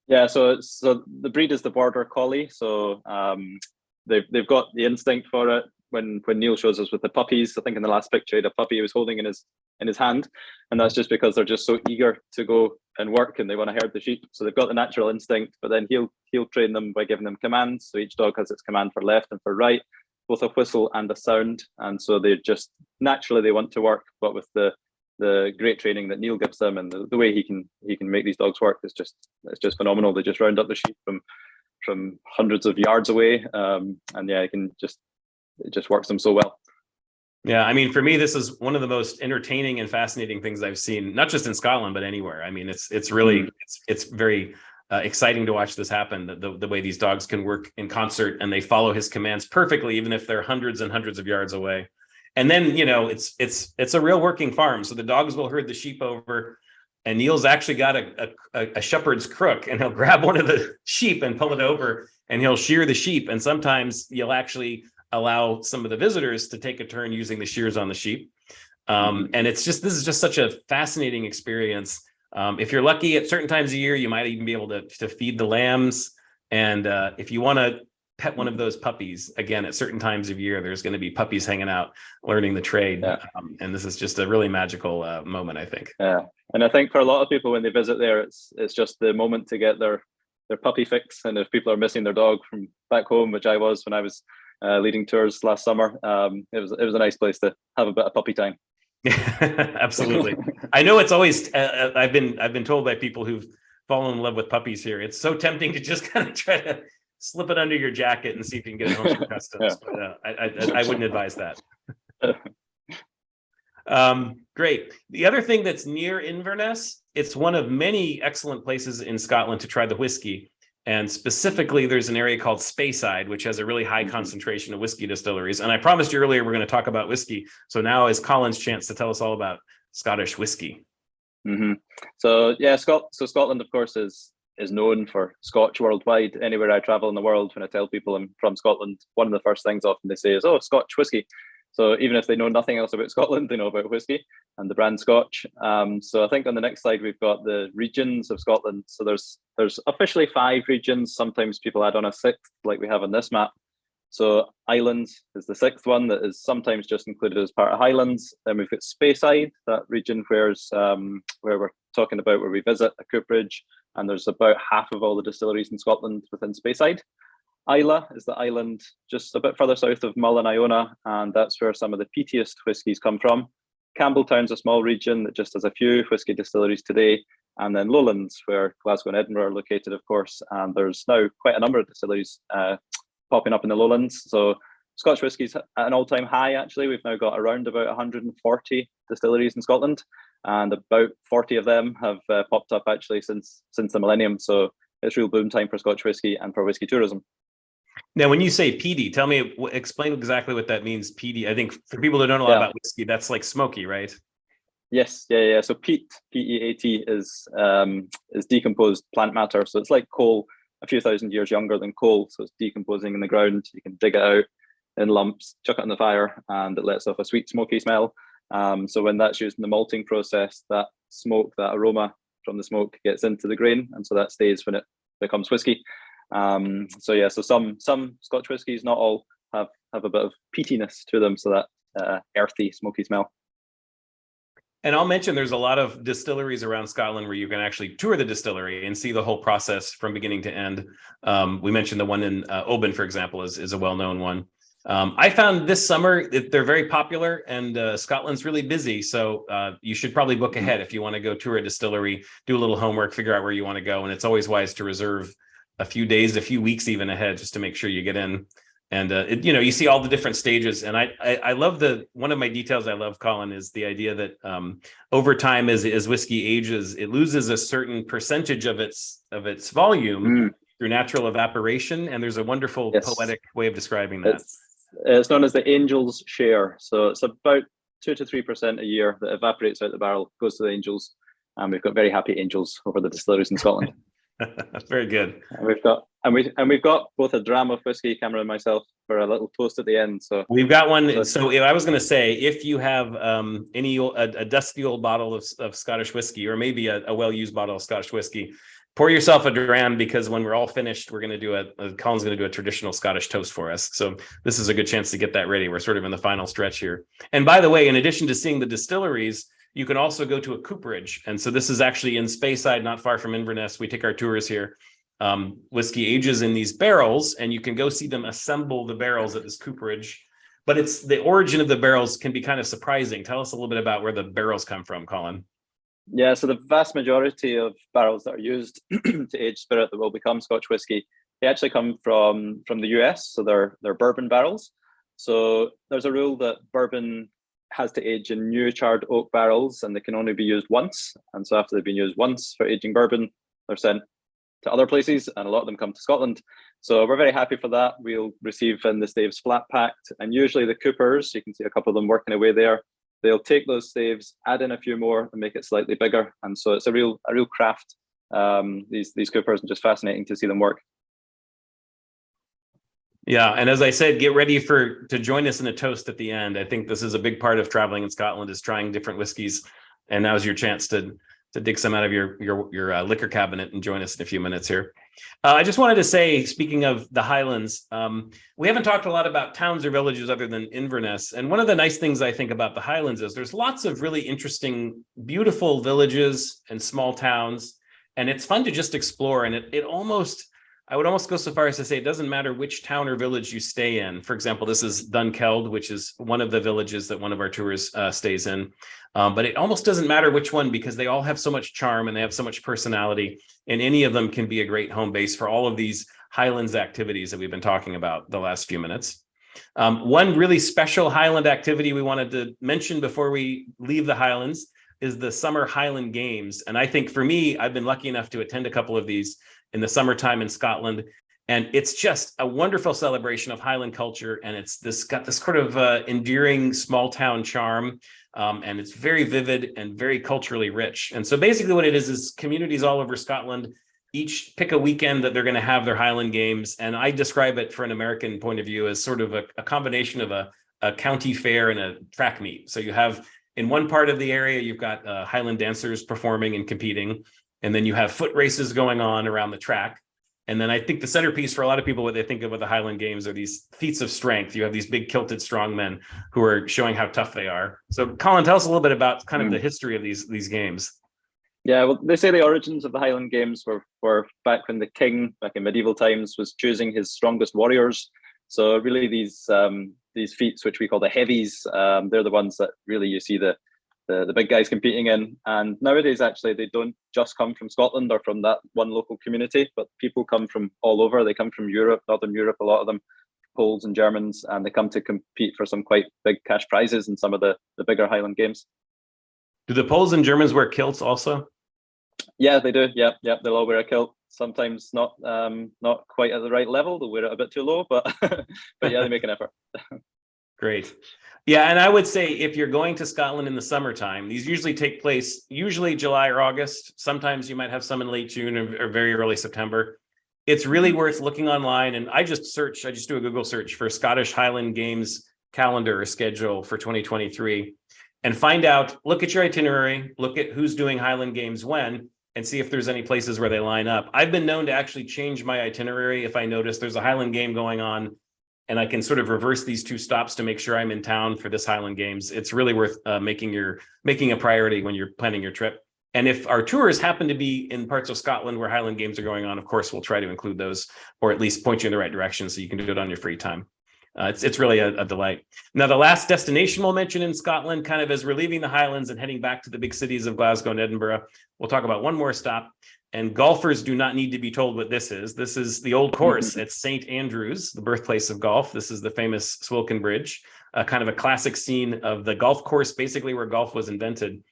Yeah, so the breed is the Border Collie. So they've got the instinct for it. When Neil shows us with the puppies, I think in the last picture, he had a puppy he was holding in his hand, and that's just because they're just so eager to go and work, and they want to herd the sheep. So they've got the natural instinct, but then he'll train them by giving them commands. So each dog has its command for left and for right, both a whistle and a sound, and so they just naturally they want to work. But with the great training that Neil gives them, and the way he can make these dogs work is just phenomenal. They just round up the sheep from hundreds of yards away, and it just works them so well.
Yeah, I mean, for me, this is one of the most entertaining and fascinating things I've seen, not just in Scotland, but anywhere. I mean, it's really, it's very exciting to watch this happen, the way these dogs can work in concert and they follow his commands perfectly, even if they're hundreds and hundreds of yards away. And then, it's a real working farm. So the dogs will herd the sheep over, and Neil's actually got a shepherd's crook, and he'll grab one of the sheep and pull it over, and he'll shear the sheep. And sometimes you'll actually allow some of the visitors to take a turn using the shears on the sheep. And this is just such a fascinating experience. If you're lucky, at certain times of year, you might even be able to feed the lambs. And if you want to pet one of those puppies, again, at certain times of year, there's going to be puppies hanging out, learning the trade.
Yeah.
And this is just a really magical moment, I think.
Yeah, and I think for a lot of people when they visit there, it's just the moment to get their puppy fix. And if people are missing their dog from back home, which I was when I was leading tours last summer, it was a nice place to have a bit of puppy time.
Absolutely. I know it's always I've been told by people who've fallen in love with puppies here, it's so tempting to just kind of try to slip it under your jacket and see if you can get it home from customs.
Yeah.
But I wouldn't advise that. Great. The other thing that's near Inverness, it's one of many excellent places in Scotland to try the whiskey. And specifically, there's an area called Speyside, which has a really high concentration of whiskey distilleries. And I promised you earlier we're going to talk about whiskey. So now is Colin's chance to tell us all about Scottish whiskey.
So Scotland, of course, is known for Scotch worldwide. Anywhere I travel in the world, when I tell people I'm from Scotland, one of the first things often they say is, "Oh, Scotch whiskey." So even if they know nothing else about Scotland, they know about whiskey and the brand Scotch. So I think on the next slide, we've got the regions of Scotland. So there's officially 5 regions. Sometimes people add on a 6th, like we have on this map. So Islands is the 6th one that is sometimes just included as part of Highlands. Then we've got Speyside, that region where we're talking about where we visit a cooperage, and there's about half of all the distilleries in Scotland within Speyside. Islay is the island just a bit further south of Mull and Iona, and that's where some of the peatiest whiskies come from. Campbelltown's a small region that just has a few whiskey distilleries today, and then Lowlands, where Glasgow and Edinburgh are located, of course, and there's now quite a number of distilleries popping up in the Lowlands. So Scotch whiskey's at an all-time high, actually. We've now got around about 140 distilleries in Scotland, and about 40 of them have popped up actually since the millennium. So it's real boom time for Scotch whiskey and for whiskey tourism.
Now, when you say peaty, explain exactly what that means. Peaty, I think for people that don't know a lot about whiskey, that's like smoky, right?
Yes, yeah. So peat, P-E-A-T, is decomposed plant matter. So it's like coal, a few thousand years younger than coal. So it's decomposing in the ground. You can dig it out in lumps, chuck it on the fire, and it lets off a sweet, smoky smell. So when that's used in the malting process, that smoke, that aroma from the smoke gets into the grain, and so that stays when it becomes whiskey. So some Scotch whiskies, not all, have a bit of peatiness to them, so that earthy, smoky smell.
And I'll mention there's a lot of distilleries around Scotland where you can actually tour the distillery and see the whole process from beginning to end. We mentioned the one in Oban, for example, is a well-known one. I found this summer that they're very popular, and Scotland's really busy. So you should probably book ahead if you want to go tour a distillery, do a little homework, figure out where you want to go. And it's always wise to reserve a few days, a few weeks even ahead, just to make sure you get in. And you see all the different stages. And I love one of my details I love, Colin, is the idea that over time, as whiskey ages, it loses a certain percentage of its volume through natural evaporation. And there's a wonderful poetic way of describing that.
It's known as the angel's share. So it's about 2 to 3% a year that evaporates out the barrel, goes to the angels. And we've got very happy angels over the distilleries in Scotland.
Very good.
And we've got both a dram of whiskey, Cameron and myself, for a little toast at the end. So
we've got one. So I was going to say, if you have a dusty old bottle of Scottish whiskey, or maybe a well-used bottle of Scottish whiskey, pour yourself a dram, because when we're all finished, we're going to do Colin's going to do a traditional Scottish toast for us. So this is a good chance to get that ready. We're sort of in the final stretch here. And by the way, in addition to seeing the distilleries, you can also go to a cooperage. And so this is actually in Speyside, not far from Inverness. We take our tours here. Whiskey ages in these barrels, and you can go see them assemble the barrels at this cooperage. But it's the origin of the barrels can be kind of surprising. Tell us a little bit about where the barrels come from, Colin.
Yeah, so the vast majority of barrels that are used to age spirit that will become Scotch whiskey, they actually come from the US. So they're bourbon barrels. So there's a rule that bourbon has to age in new charred oak barrels, and they can only be used once. And so after they've been used once for aging bourbon, they're sent to other places, and a lot of them come to Scotland. So we're very happy for that. We'll receive in the staves flat packed, and usually the coopers, you can see a couple of them working away there, they'll take those staves, add in a few more, and make it slightly bigger. And so it's a real craft. These coopers, are just fascinating to see them work.
Yeah, and as I said, get ready to join us in a toast at the end. I think this is a big part of traveling in Scotland, is trying different whiskeys, and now's your chance to dig some out of your liquor cabinet and join us in a few minutes here. I just wanted to say, speaking of the Highlands, we haven't talked a lot about towns or villages other than Inverness. And one of the nice things I think about the Highlands is there's lots of really interesting, beautiful villages and small towns, and it's fun to just explore. And I would almost go so far as to say it doesn't matter which town or village you stay in. For example, this is Dunkeld, which is one of the villages that one of our tours stays in. But it almost doesn't matter which one, because they all have so much charm and they have so much personality. And any of them can be a great home base for all of these Highlands activities that we've been talking about the last few minutes. One really special Highland activity we wanted to mention before we leave the Highlands is the Summer Highland Games. And I think for me, I've been lucky enough to attend a couple of these in the summertime in Scotland. And it's just a wonderful celebration of Highland culture. And it's got this sort of endearing small town charm. And it's very vivid and very culturally rich. And so basically what it is communities all over Scotland each pick a weekend that they're going to have their Highland Games. And I describe it for an American point of view as sort of a combination of a county fair and a track meet. So you have, in one part of the area, you've got Highland dancers performing and competing. And then you have foot races going on around the track. And then I think the centerpiece for a lot of people, what they think of with the Highland Games, are these feats of strength. You have these big kilted strong men who are showing how tough they are. So Colin, tell us a little bit about kind of the history of these games.
Yeah, well, they say the origins of the Highland Games were back when the king, back in medieval times, was choosing his strongest warriors. So really these feats, which we call the heavies, they're the ones that really you see the big guys competing in. And nowadays, actually, they don't just come from Scotland or from that one local community, but people come from all over. They come from Europe, Northern Europe, a lot of them, Poles and Germans, and they come to compete for some quite big cash prizes in some of the bigger Highland Games.
Do the Poles and Germans wear kilts also?
Yeah, they do. Yeah, they'll all wear a kilt. Sometimes not quite at the right level. They'll wear it a bit too low, but yeah, they make an effort. Great.
Yeah, and I would say if you're going to Scotland in the summertime, these usually take place July or August. Sometimes you might have some in late June or very early September. It's really worth looking online. And I just do a Google search for Scottish Highland Games calendar or schedule for 2023. and find out, look at your itinerary, look at who's doing Highland Games when, and see if there's any places where they line up. I've been known to actually change my itinerary if I notice there's a Highland game going on, and I can sort of reverse these 2 stops to make sure I'm in town for this Highland Games. It's really worth making a priority when you're planning your trip. And if our tours happen to be in parts of Scotland where Highland Games are going on, of course, we'll try to include those, or at least point you in the right direction so you can do it on your free time. It's really a delight. Now, the last destination we'll mention in Scotland, kind of as we're leaving the Highlands and heading back to the big cities of Glasgow and Edinburgh, we'll talk about one more stop. And golfers do not need to be told what this is. This is the old course at St. Andrews, the birthplace of golf. This is the famous Swilcan Bridge, kind of a classic scene of the golf course, basically where golf was invented.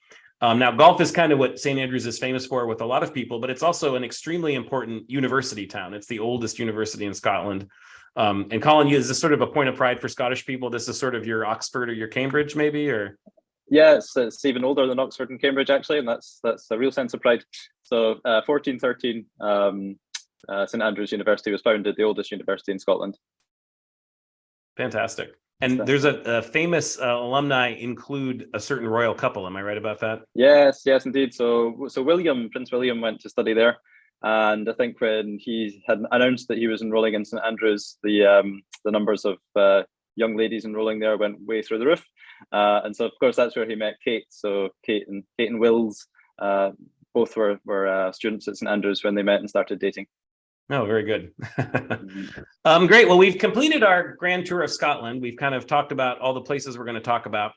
Now, golf is kind of what St. Andrews is famous for with a lot of people, but it's also an extremely important university town. It's the oldest university in Scotland. And Colin, is this sort of a point of pride for Scottish people? This is sort of your Oxford or your Cambridge, maybe, or?
Yeah, it's even older than Oxford and Cambridge, actually, and that's a real sense of pride. So 1413, St. Andrews University was founded, the oldest university in Scotland.
Fantastic. And there's a famous alumni include a certain royal couple. Am I right about that?
Yes, indeed. So Prince William went to study there. And I think when he had announced that he was enrolling in St. Andrews, the numbers of young ladies enrolling there went way through the roof. And so, of course, that's where he met Kate. So Kate and Wills both were students at St. Andrews when they met and started dating.
Oh, very good. Great. Well, we've completed our grand tour of Scotland. We've kind of talked about all the places we're going to talk about.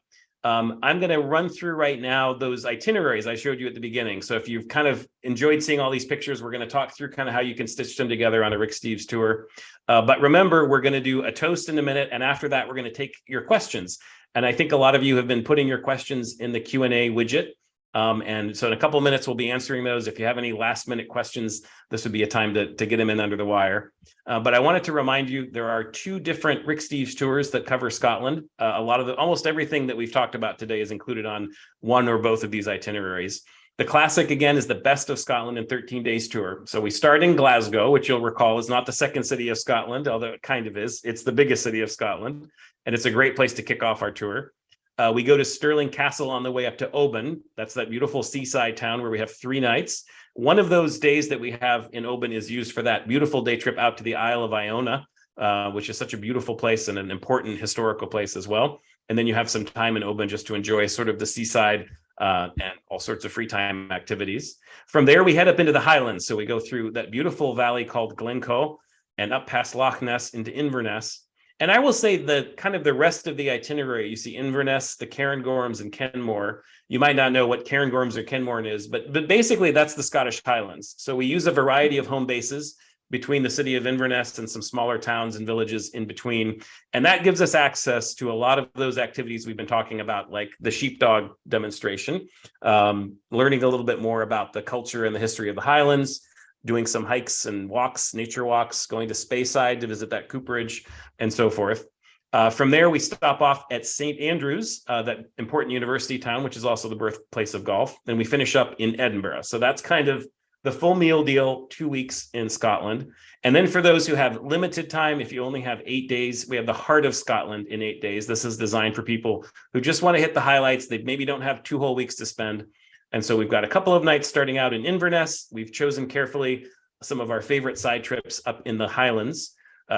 I'm going to run through right now those itineraries I showed you at the beginning. So if you've kind of enjoyed seeing all these pictures, we're going to talk through kind of how you can stitch them together on a Rick Steves tour. But remember, we're going to do a toast in a minute. And after that, we're going to take your questions. And I think a lot of you have been putting your questions in the Q&A widget. And so in a couple of minutes, we'll be answering those. If you have any last minute questions, this would be a time to get them in under the wire. But I wanted to remind you, there are 2 different Rick Steves tours that cover Scotland. Almost everything that we've talked about today is included on one or both of these itineraries. The classic, again, is the Best of Scotland in 13 Days tour. So we start in Glasgow, which you'll recall is not the second city of Scotland, although it kind of is. It's the biggest city of Scotland, and it's a great place to kick off our tour. We go to Stirling Castle on the way up to Oban. That's that beautiful seaside town where we have 3 nights. One of those days that we have in Oban is used for that beautiful day trip out to the Isle of Iona, which is such a beautiful place and an important historical place as well. And then you have some time in Oban just to enjoy sort of the seaside and all sorts of free time activities. From there, we head up into the Highlands. So we go through that beautiful valley called Glencoe and up past Loch Ness into Inverness. And I will say the kind of the rest of the itinerary, you see Inverness, the Cairngorms, and Kenmore. You might not know what Cairngorms or Kenmore is, but basically that's the Scottish Highlands. So we use a variety of home bases between the city of Inverness and some smaller towns and villages in between. And that gives us access to a lot of those activities we've been talking about, like the sheepdog demonstration, learning a little bit more about the culture and the history of the Highlands, doing some hikes and walks, nature walks, going to Speyside to visit that cooperage, and so forth. From there, we stop off at St. Andrews, that important university town, which is also the birthplace of golf. And we finish up in Edinburgh. So that's kind of the full meal deal, 2 weeks in Scotland. And then for those who have limited time, if you only have 8 days, we have the heart of Scotland in 8 days. This is designed for people who just want to hit the highlights. They maybe don't have 2 whole weeks to spend. And so we've got a couple of nights starting out in Inverness. We've chosen carefully some of our favorite side trips up in the Highlands,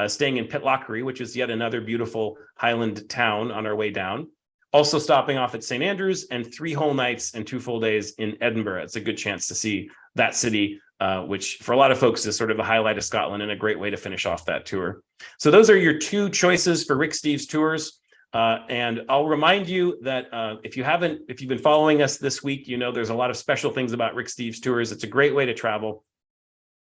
staying in Pitlochry, which is yet another beautiful Highland town on our way down. Also stopping off at St. Andrews, and 3 whole nights and 2 full days in Edinburgh. It's a good chance to see that city, which for a lot of folks is sort of the highlight of Scotland and a great way to finish off that tour. So those are your 2 choices for Rick Steves tours. And I'll remind you that if you've been following us this week, you know there's a lot of special things about Rick Steves tours. It's a great way to travel.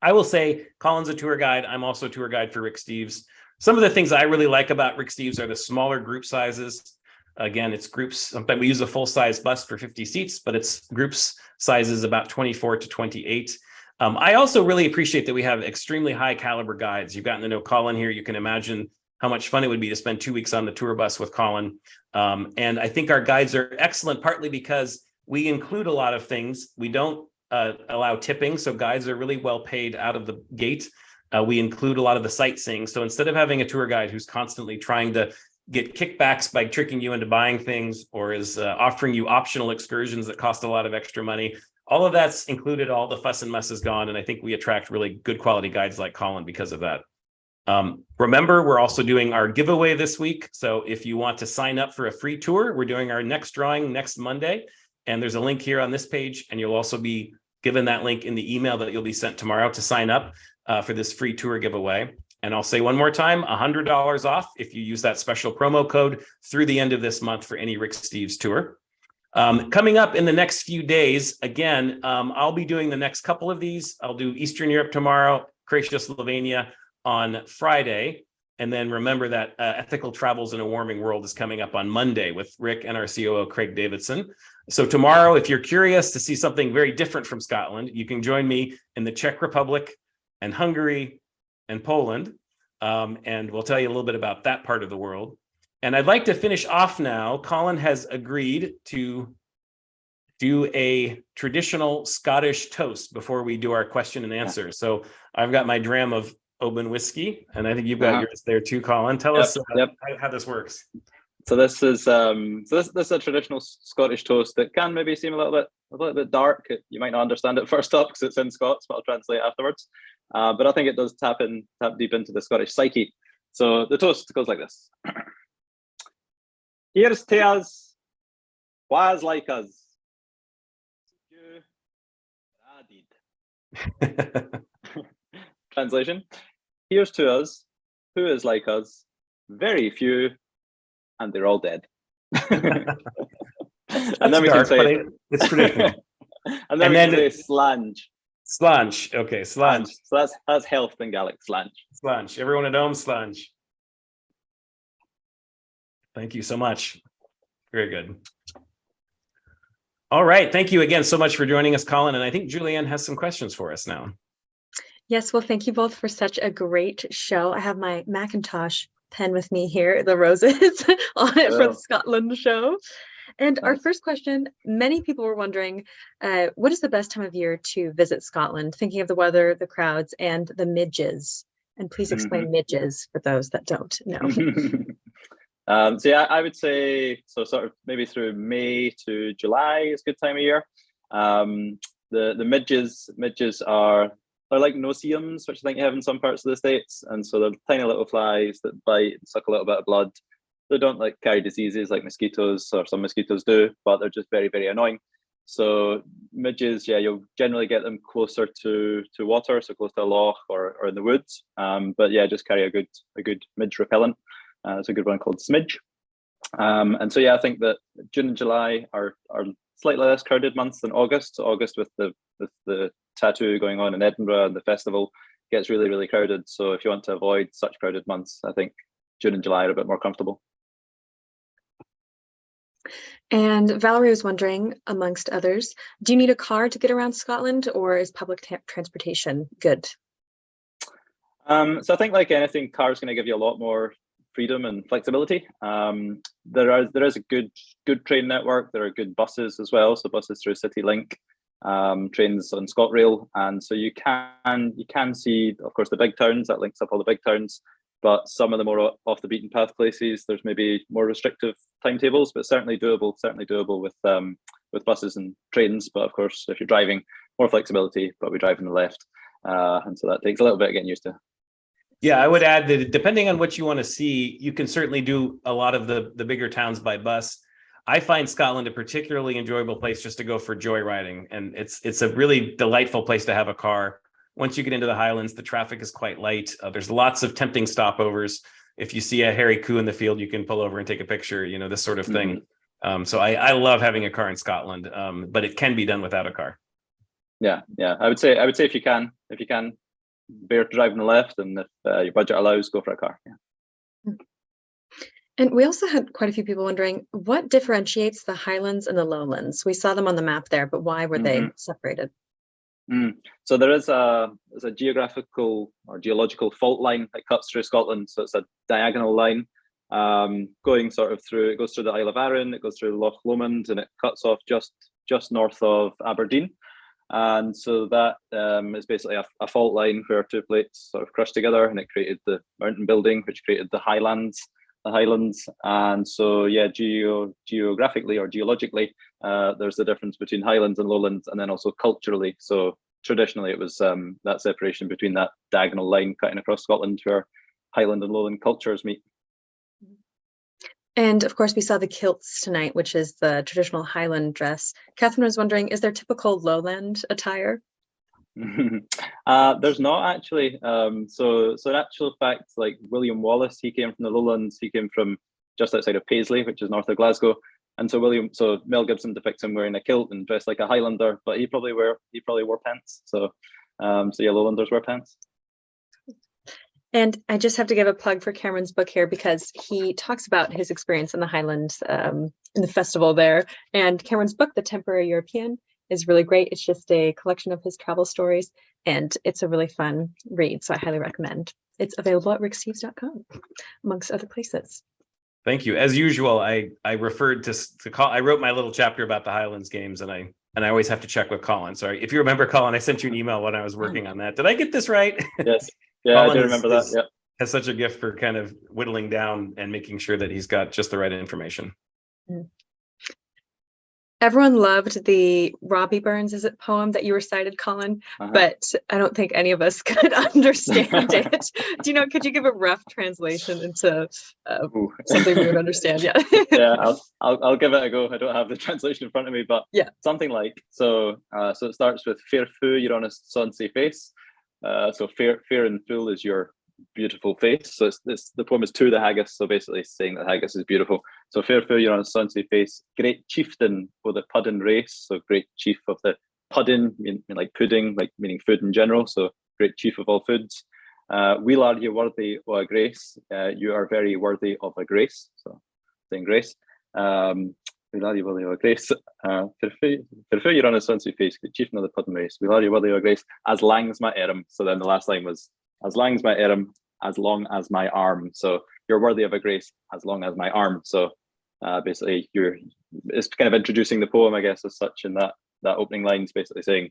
I will say Colin's a tour guide. I'm also a tour guide for Rick Steves. Some of the things I really like about Rick Steves are the smaller group sizes. Again, it's groups. Sometimes we use a full-size bus for 50 seats, but it's groups sizes about 24 to 28. I also really appreciate that we have extremely high caliber guides. You've gotten to know Colin here. You can imagine how much fun it would be to spend 2 weeks on the tour bus with Colin. And I think our guides are excellent, partly because we include a lot of things. We don't allow tipping, so guides are really well paid out of the gate. We include a lot of the sightseeing. So instead of having a tour guide who's constantly trying to get kickbacks by tricking you into buying things, or is offering you optional excursions that cost a lot of extra money. All of that's included. All the fuss and muss is gone. And I think we attract really good quality guides like Colin because of that. Remember, we're also doing our giveaway this week. So if you want to sign up for a free tour, we're doing our next drawing next Monday. And there's a link here on this page. And you'll also be given that link in the email that you'll be sent tomorrow to sign up for this free tour giveaway. And I'll say one more time, $100 off if you use that special promo code through the end of this month for any Rick Steves tour. Coming up in the next few days, again, I'll be doing the next couple of these. I'll do Eastern Europe tomorrow, Croatia, Slovenia on Friday. And then remember that Ethical Travels in a Warming World is coming up on Monday with Rick and our COO, Craig Davidson. So tomorrow, if you're curious to see something very different from Scotland, you can join me in the Czech Republic and Hungary and Poland. And we'll tell you a little bit about that part of the world. And I'd like to finish off now. Colin has agreed to do a traditional Scottish toast before we do our question and answer. So I've got my dram of Oban whiskey, and I think you've got yours there too, Colin. Tell us how this works.
So this is this is a traditional Scottish toast that can maybe seem a little bit dark. You might not understand it first up because it's in Scots, but I'll translate afterwards. But I think it does tap deep into the Scottish psyche. So the toast goes like this: Here's to us, wha's like us. You, I did. Translation: Here's to us, who is like us, very few, and they're all dead.
That's
and then we
dark,
can say
it's traditional.
and then we can say slange.
Slange. Okay, slange.
So that's health in Gaelic, slange.
Slange. Everyone at home, slange. Thank you so much. Very good. All right. Thank you again so much for joining us, Colin. And I think Julianne has some questions for us now.
Yes, well, thank you both for such a great show. I have my Macintosh pen with me here, the roses on it for the Scotland show. And our first question, many people were wondering, what is the best time of year to visit Scotland? Thinking of the weather, the crowds, and the midges. And please explain midges for those that don't know.
So yeah, I would say, so sort of maybe through May to July is a good time of year. The midges are, they're like no-see-ums, which I think you have in some parts of the States. And so they're tiny little flies that bite and suck a little bit of blood. They don't like carry diseases like mosquitoes, or some mosquitoes do, but they're just very, very annoying. So midges, yeah, you'll generally get them closer to water, so close to a loch or in the woods. But yeah, just carry a good midge repellent. It's a good one called smidge. And so yeah, I think that June and July are slightly less crowded months than August. So August with the tattoo going on in Edinburgh and the festival gets really, really crowded. So if you want to avoid such crowded months, I think June and July are a bit more comfortable.
And Valerie was wondering, amongst others, do you need a car to get around Scotland, or is public transportation good?
So I think, like anything, cars going to give you a lot more freedom and flexibility. There is a good train network. There are good buses as well. So buses through CityLink, trains on ScotRail, and so you can see, of course, the big towns. That links up all the big towns. But some of the more off the beaten path places, there's maybe more restrictive timetables, but certainly doable with buses and trains. But of course, if you're driving, more flexibility, probably driving the left. And so that takes a little bit of getting used to.
Yeah, I would add that depending on what you want to see, you can certainly do a lot of the bigger towns by bus. I find Scotland a particularly enjoyable place just to go for joyriding. And it's a really delightful place to have a car. Once you get into the Highlands, the traffic is quite light. There's lots of tempting stopovers. If you see a hairy coo in the field, you can pull over and take a picture, this sort of thing. So I love having a car in Scotland, but it can be done without a car.
Yeah. I would say if you can bear to drive on the left, and if your budget allows, go for a car. Yeah.
And we also had quite a few people wondering, what differentiates the Highlands and the Lowlands? We saw them on the map there, but why were they separated?
So there's a geographical or geological fault line that cuts through Scotland. So it's a diagonal line going sort of through. It goes through the Isle of Arran, it goes through Loch Lomond, and it cuts off just north of Aberdeen. And so that is basically a fault line where two plates sort of crushed together, and it created the mountain building, which created the highlands. Highlands. And so, yeah, geographically or geologically, there's the difference between Highlands and Lowlands, and then also culturally. So traditionally, it was that separation between that diagonal line cutting across Scotland where Highland and Lowland cultures meet.
And of course, we saw the kilts tonight, which is the traditional Highland dress. Catherine was wondering, is there typical Lowland attire?
There's not actually. So in actual fact, like William Wallace, he came from the Lowlands. He came from just outside of Paisley, which is north of Glasgow. And so Mel Gibson depicts him wearing a kilt and dressed like a Highlander, but he probably wore pants. So yeah, Lowlanders wear pants.
And I just have to give a plug for Cameron's book here, because he talks about his experience in the Highlands, in the festival there. And Cameron's book, The Temporary European, is really great. It's just a collection of his travel stories, and it's a really fun read. So I highly recommend. It's available at ricksteves.com, amongst other places.
Thank you. As usual, I referred to call. I wrote my little chapter about the Highlands games, and I always have to check with Colin. Sorry, if you remember, Colin, I sent you an email when I was working on that. Did I get this right?
Yes. Yeah,
Colin
I do remember that. Yeah.
Has such a gift for kind of whittling down and making sure that he's got just the right information.
Everyone loved the Robbie Burns, is it, poem that you recited, Colin? But I don't think any of us could understand it. Could you give a rough translation into something we would understand? Yeah.
Yeah, I'll give it a go. I don't have the translation in front of me, but
yeah,
something like so. So it starts with "Fair fu, your honest sonsy face." So fair and full is your beautiful face. So the poem is to the haggis, so basically saying that haggis is beautiful. So fair fu, your honest sonsy face, great chieftain for the puddin race. So great chief of the puddin, mean like pudding, like meaning food in general. So great chief of all foods. Weel are you worthy of a grace? You are very worthy of a grace. So saying grace. Weel are you worthy of a grace? Fair your honest sonsy face, chieftain of the puddin race. Weel are you worthy of a grace? As lang's my erim. So then the last line was as lang's my erim, as long as my arm. So you're worthy of a grace as long as my arm. So basically, it's kind of introducing the poem, I guess, as such. In that opening lines, basically saying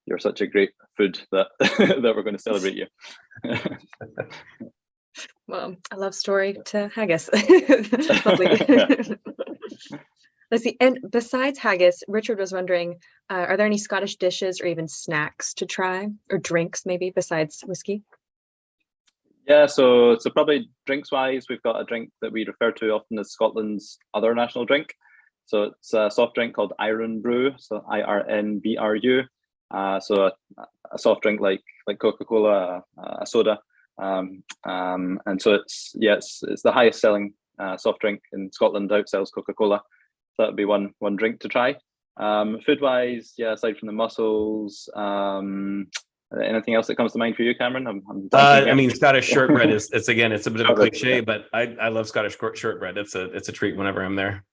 you're such a great food that that we're going to celebrate you.
Well, a love story to haggis. Lovely. Let's see. And besides haggis, Richard was wondering, are there any Scottish dishes or even snacks to try, or drinks maybe besides whiskey?
Yeah, so probably drinks wise, we've got a drink that we refer to often as Scotland's other national drink. So it's a soft drink called Iron Brew, so IRNBRU. So a soft drink like Coca-Cola, a soda. And so it's the highest selling soft drink in Scotland, outsells Coca-Cola. So that would be one drink to try. Food wise, yeah, aside from the mussels, anything else that comes to mind for you, Cameron?
I mean, Scottish shortbread it's a bit of a cliche, but I love Scottish shortbread. It's a treat whenever I'm there.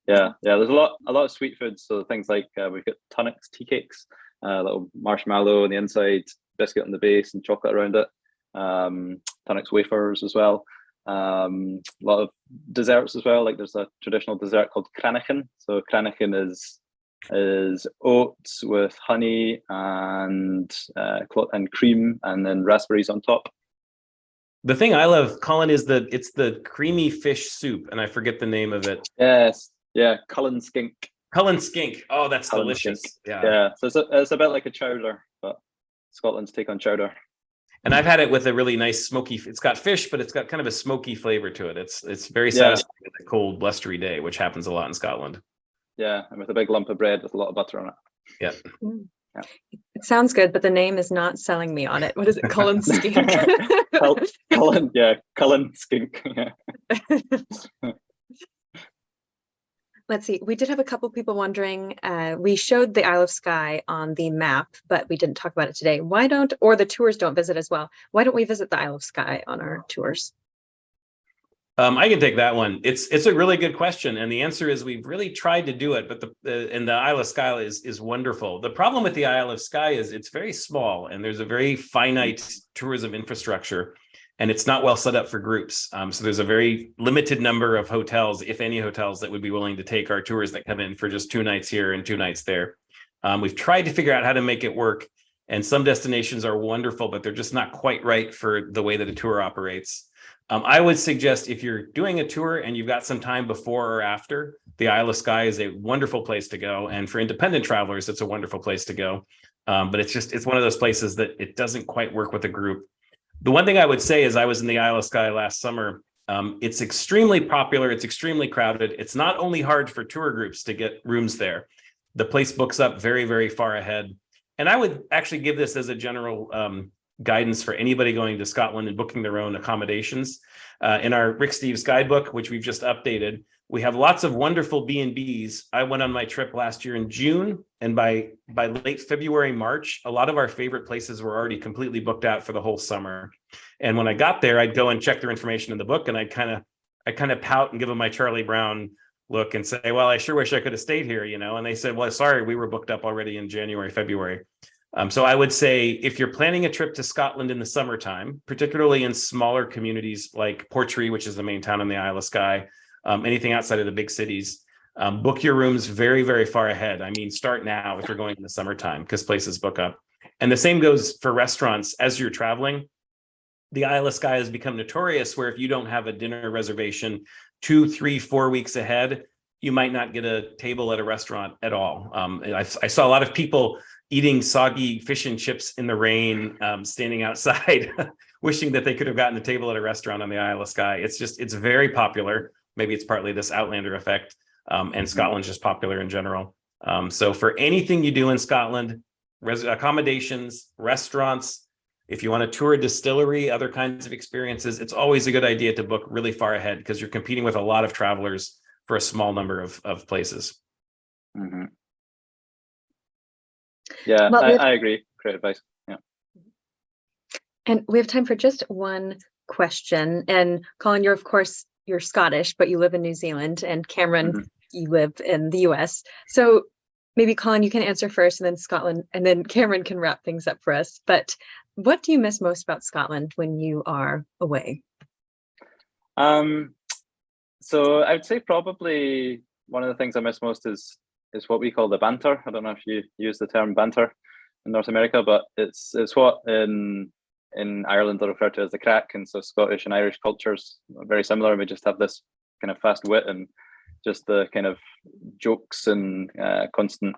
Yeah, there's a lot of sweet foods. So things like we've got tunnocks, tea cakes, little marshmallow on the inside, biscuit on the base, and chocolate around it. Tunnocks wafers as well. A lot of desserts as well. Like there's a traditional dessert called cranachan. So cranachan is oats with honey and cream, and then raspberries on top.
The thing I love, Colin, is it's the creamy fish soup, and I forget the name of it.
Yes, yeah, Cullen skink.
Cullen skink. Oh, that's Cullen delicious. Skink.
Yeah. So it's a bit like a chowder, but Scotland's take on chowder.
And I've had it with a really nice smoky. It's got fish, but it's got kind of a smoky flavor to it. It's very satisfying on a cold, blustery day, which happens a lot in Scotland.
Yeah, and with a big lump of bread with a lot of butter on it.
Yeah.
Yeah. It sounds good, but the name is not selling me on it. What is it? Cullen skink.
Cullen skink. Yeah.
Let's see. We did have a couple people wondering. We showed the Isle of Skye on the map, but we didn't talk about it today. Or the tours don't visit as well. Why don't we visit the Isle of Skye on our tours?
I can take that one. It's a really good question, and the answer is we've really tried to do it, but the Isle of Skye is wonderful. The problem with the Isle of Skye is it's very small, and there's a very finite tourism infrastructure, and it's not well set up for groups. So there's a very limited number of hotels, if any hotels, that would be willing to take our tours that come in for just 2 nights here and 2 nights there. We've tried to figure out how to make it work, and some destinations are wonderful, but they're just not quite right for the way that a tour operates. I would suggest if you're doing a tour and you've got some time before or after, the Isle of Skye is a wonderful place to go. And for independent travelers, it's a wonderful place to go. But it's one of those places that it doesn't quite work with a group. The one thing I would say is I was in the Isle of Skye last summer. It's extremely popular. It's extremely crowded. It's not only hard for tour groups to get rooms there. The place books up very, very far ahead. And I would actually give this as a general guidance for anybody going to Scotland and booking their own accommodations. In our Rick Steves guidebook, which we've just updated, we have lots of wonderful B&Bs. I went on my trip last year in June, and by late February, March, a lot of our favorite places were already completely booked out for the whole summer. And when I got there, I'd go and check their information in the book, and I'd kind of pout and give them my Charlie Brown look and say, well, I sure wish I could have stayed here, And they said, well, sorry, we were booked up already in January, February. So I would say if you're planning a trip to Scotland in the summertime, particularly in smaller communities like Portree, which is the main town on the Isle of Skye, anything outside of the big cities, book your rooms very, very far ahead. I mean, start now if you're going in the summertime because places book up. And the same goes for restaurants as you're traveling. The Isle of Skye has become notorious where if you don't have a dinner reservation 2, 3, 4 weeks ahead, you might not get a table at a restaurant at all. I saw a lot of people eating soggy fish and chips in the rain, standing outside, wishing that they could have gotten a table at a restaurant on the Isle of Skye. It's very popular. Maybe it's partly this Outlander effect, and Scotland's just popular in general. So for anything you do in Scotland, accommodations, restaurants, if you want to tour a distillery, other kinds of experiences, it's always a good idea to book really far ahead because you're competing with a lot of travelers for a small number of places.
Mm-hmm. Yeah, well, I agree. Great advice. Yeah.
And we have time for just one question. And Colin, you're Scottish, but you live in New Zealand, and Cameron, you live in the US. So maybe Colin, you can answer first, and then Scotland, and then Cameron can wrap things up for us. But what do you miss most about Scotland when you are away?
So I would say probably one of the things I miss most is what we call the banter. I don't know if you use the term banter in North America, but it's what in Ireland are referred to as the crack. And so Scottish and Irish cultures are very similar. We just have this kind of fast wit and just the kind of jokes and constant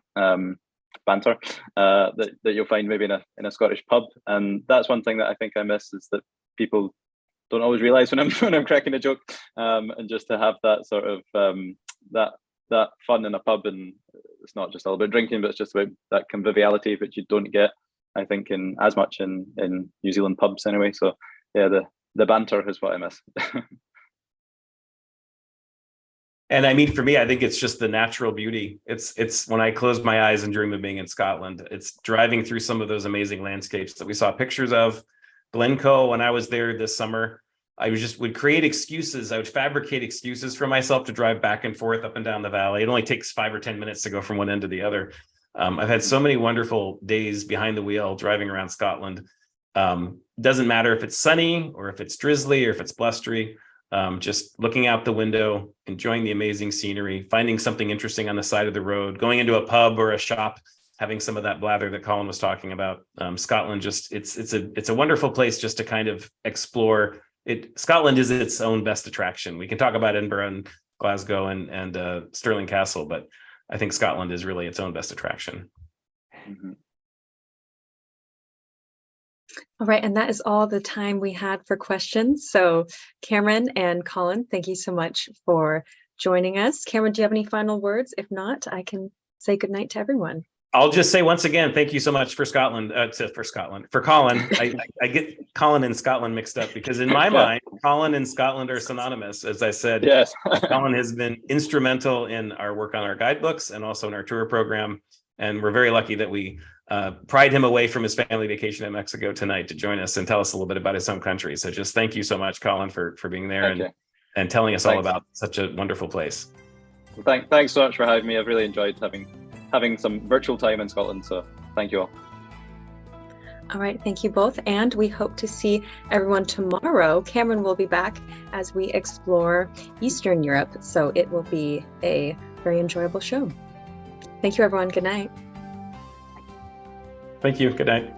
banter that you'll find maybe in a Scottish pub. And that's one thing that I think I miss, is that people don't always realize when I'm cracking a joke, and just to have that sort of that fun in a pub. And it's not just all about drinking, but it's just about that conviviality, which you don't get, I think, in as much in New Zealand pubs anyway. So yeah, the banter is what I miss.
And I mean, for me, I think it's just the natural beauty. It's when I close my eyes and dream of being in Scotland, it's driving through some of those amazing landscapes that we saw pictures of. Glencoe, when I was there this summer, I would create excuses. I would fabricate excuses for myself to drive back and forth up and down the valley. It only takes 5 or 10 minutes to go from one end to the other. I've had so many wonderful days behind the wheel driving around Scotland. Doesn't matter if it's sunny or if it's drizzly or if it's blustery. Just looking out the window, enjoying the amazing scenery, finding something interesting on the side of the road, going into a pub or a shop, having some of that blather that Colin was talking about. Scotland, just it's a wonderful place just to kind of explore. Scotland is its own best attraction. We can talk about Edinburgh and Glasgow and Stirling Castle, but I think Scotland is really its own best attraction.
Mm-hmm.
All right, and that is all the time we had for questions. So Cameron and Colin, thank you so much for joining us. Cameron, do you have any final words? If not, I can say goodnight to everyone.
I'll just say once again, thank you so much for Colin. I get Colin and Scotland mixed up because in my mind, Colin and Scotland are synonymous. As I said,
yes.
Colin has been instrumental in our work on our guidebooks and also in our tour program. And we're very lucky that we pried him away from his family vacation in Mexico tonight to join us and tell us a little bit about his home country. So just thank you so much, Colin, for being there and telling us all about such a wonderful place.
Well, thanks so much for having me. I've really enjoyed having some virtual time in Scotland. So thank you all.
All right, thank you both. And we hope to see everyone tomorrow. Cameron will be back as we explore Eastern Europe. So it will be a very enjoyable show. Thank you, everyone. Good night.
Thank you. Good night.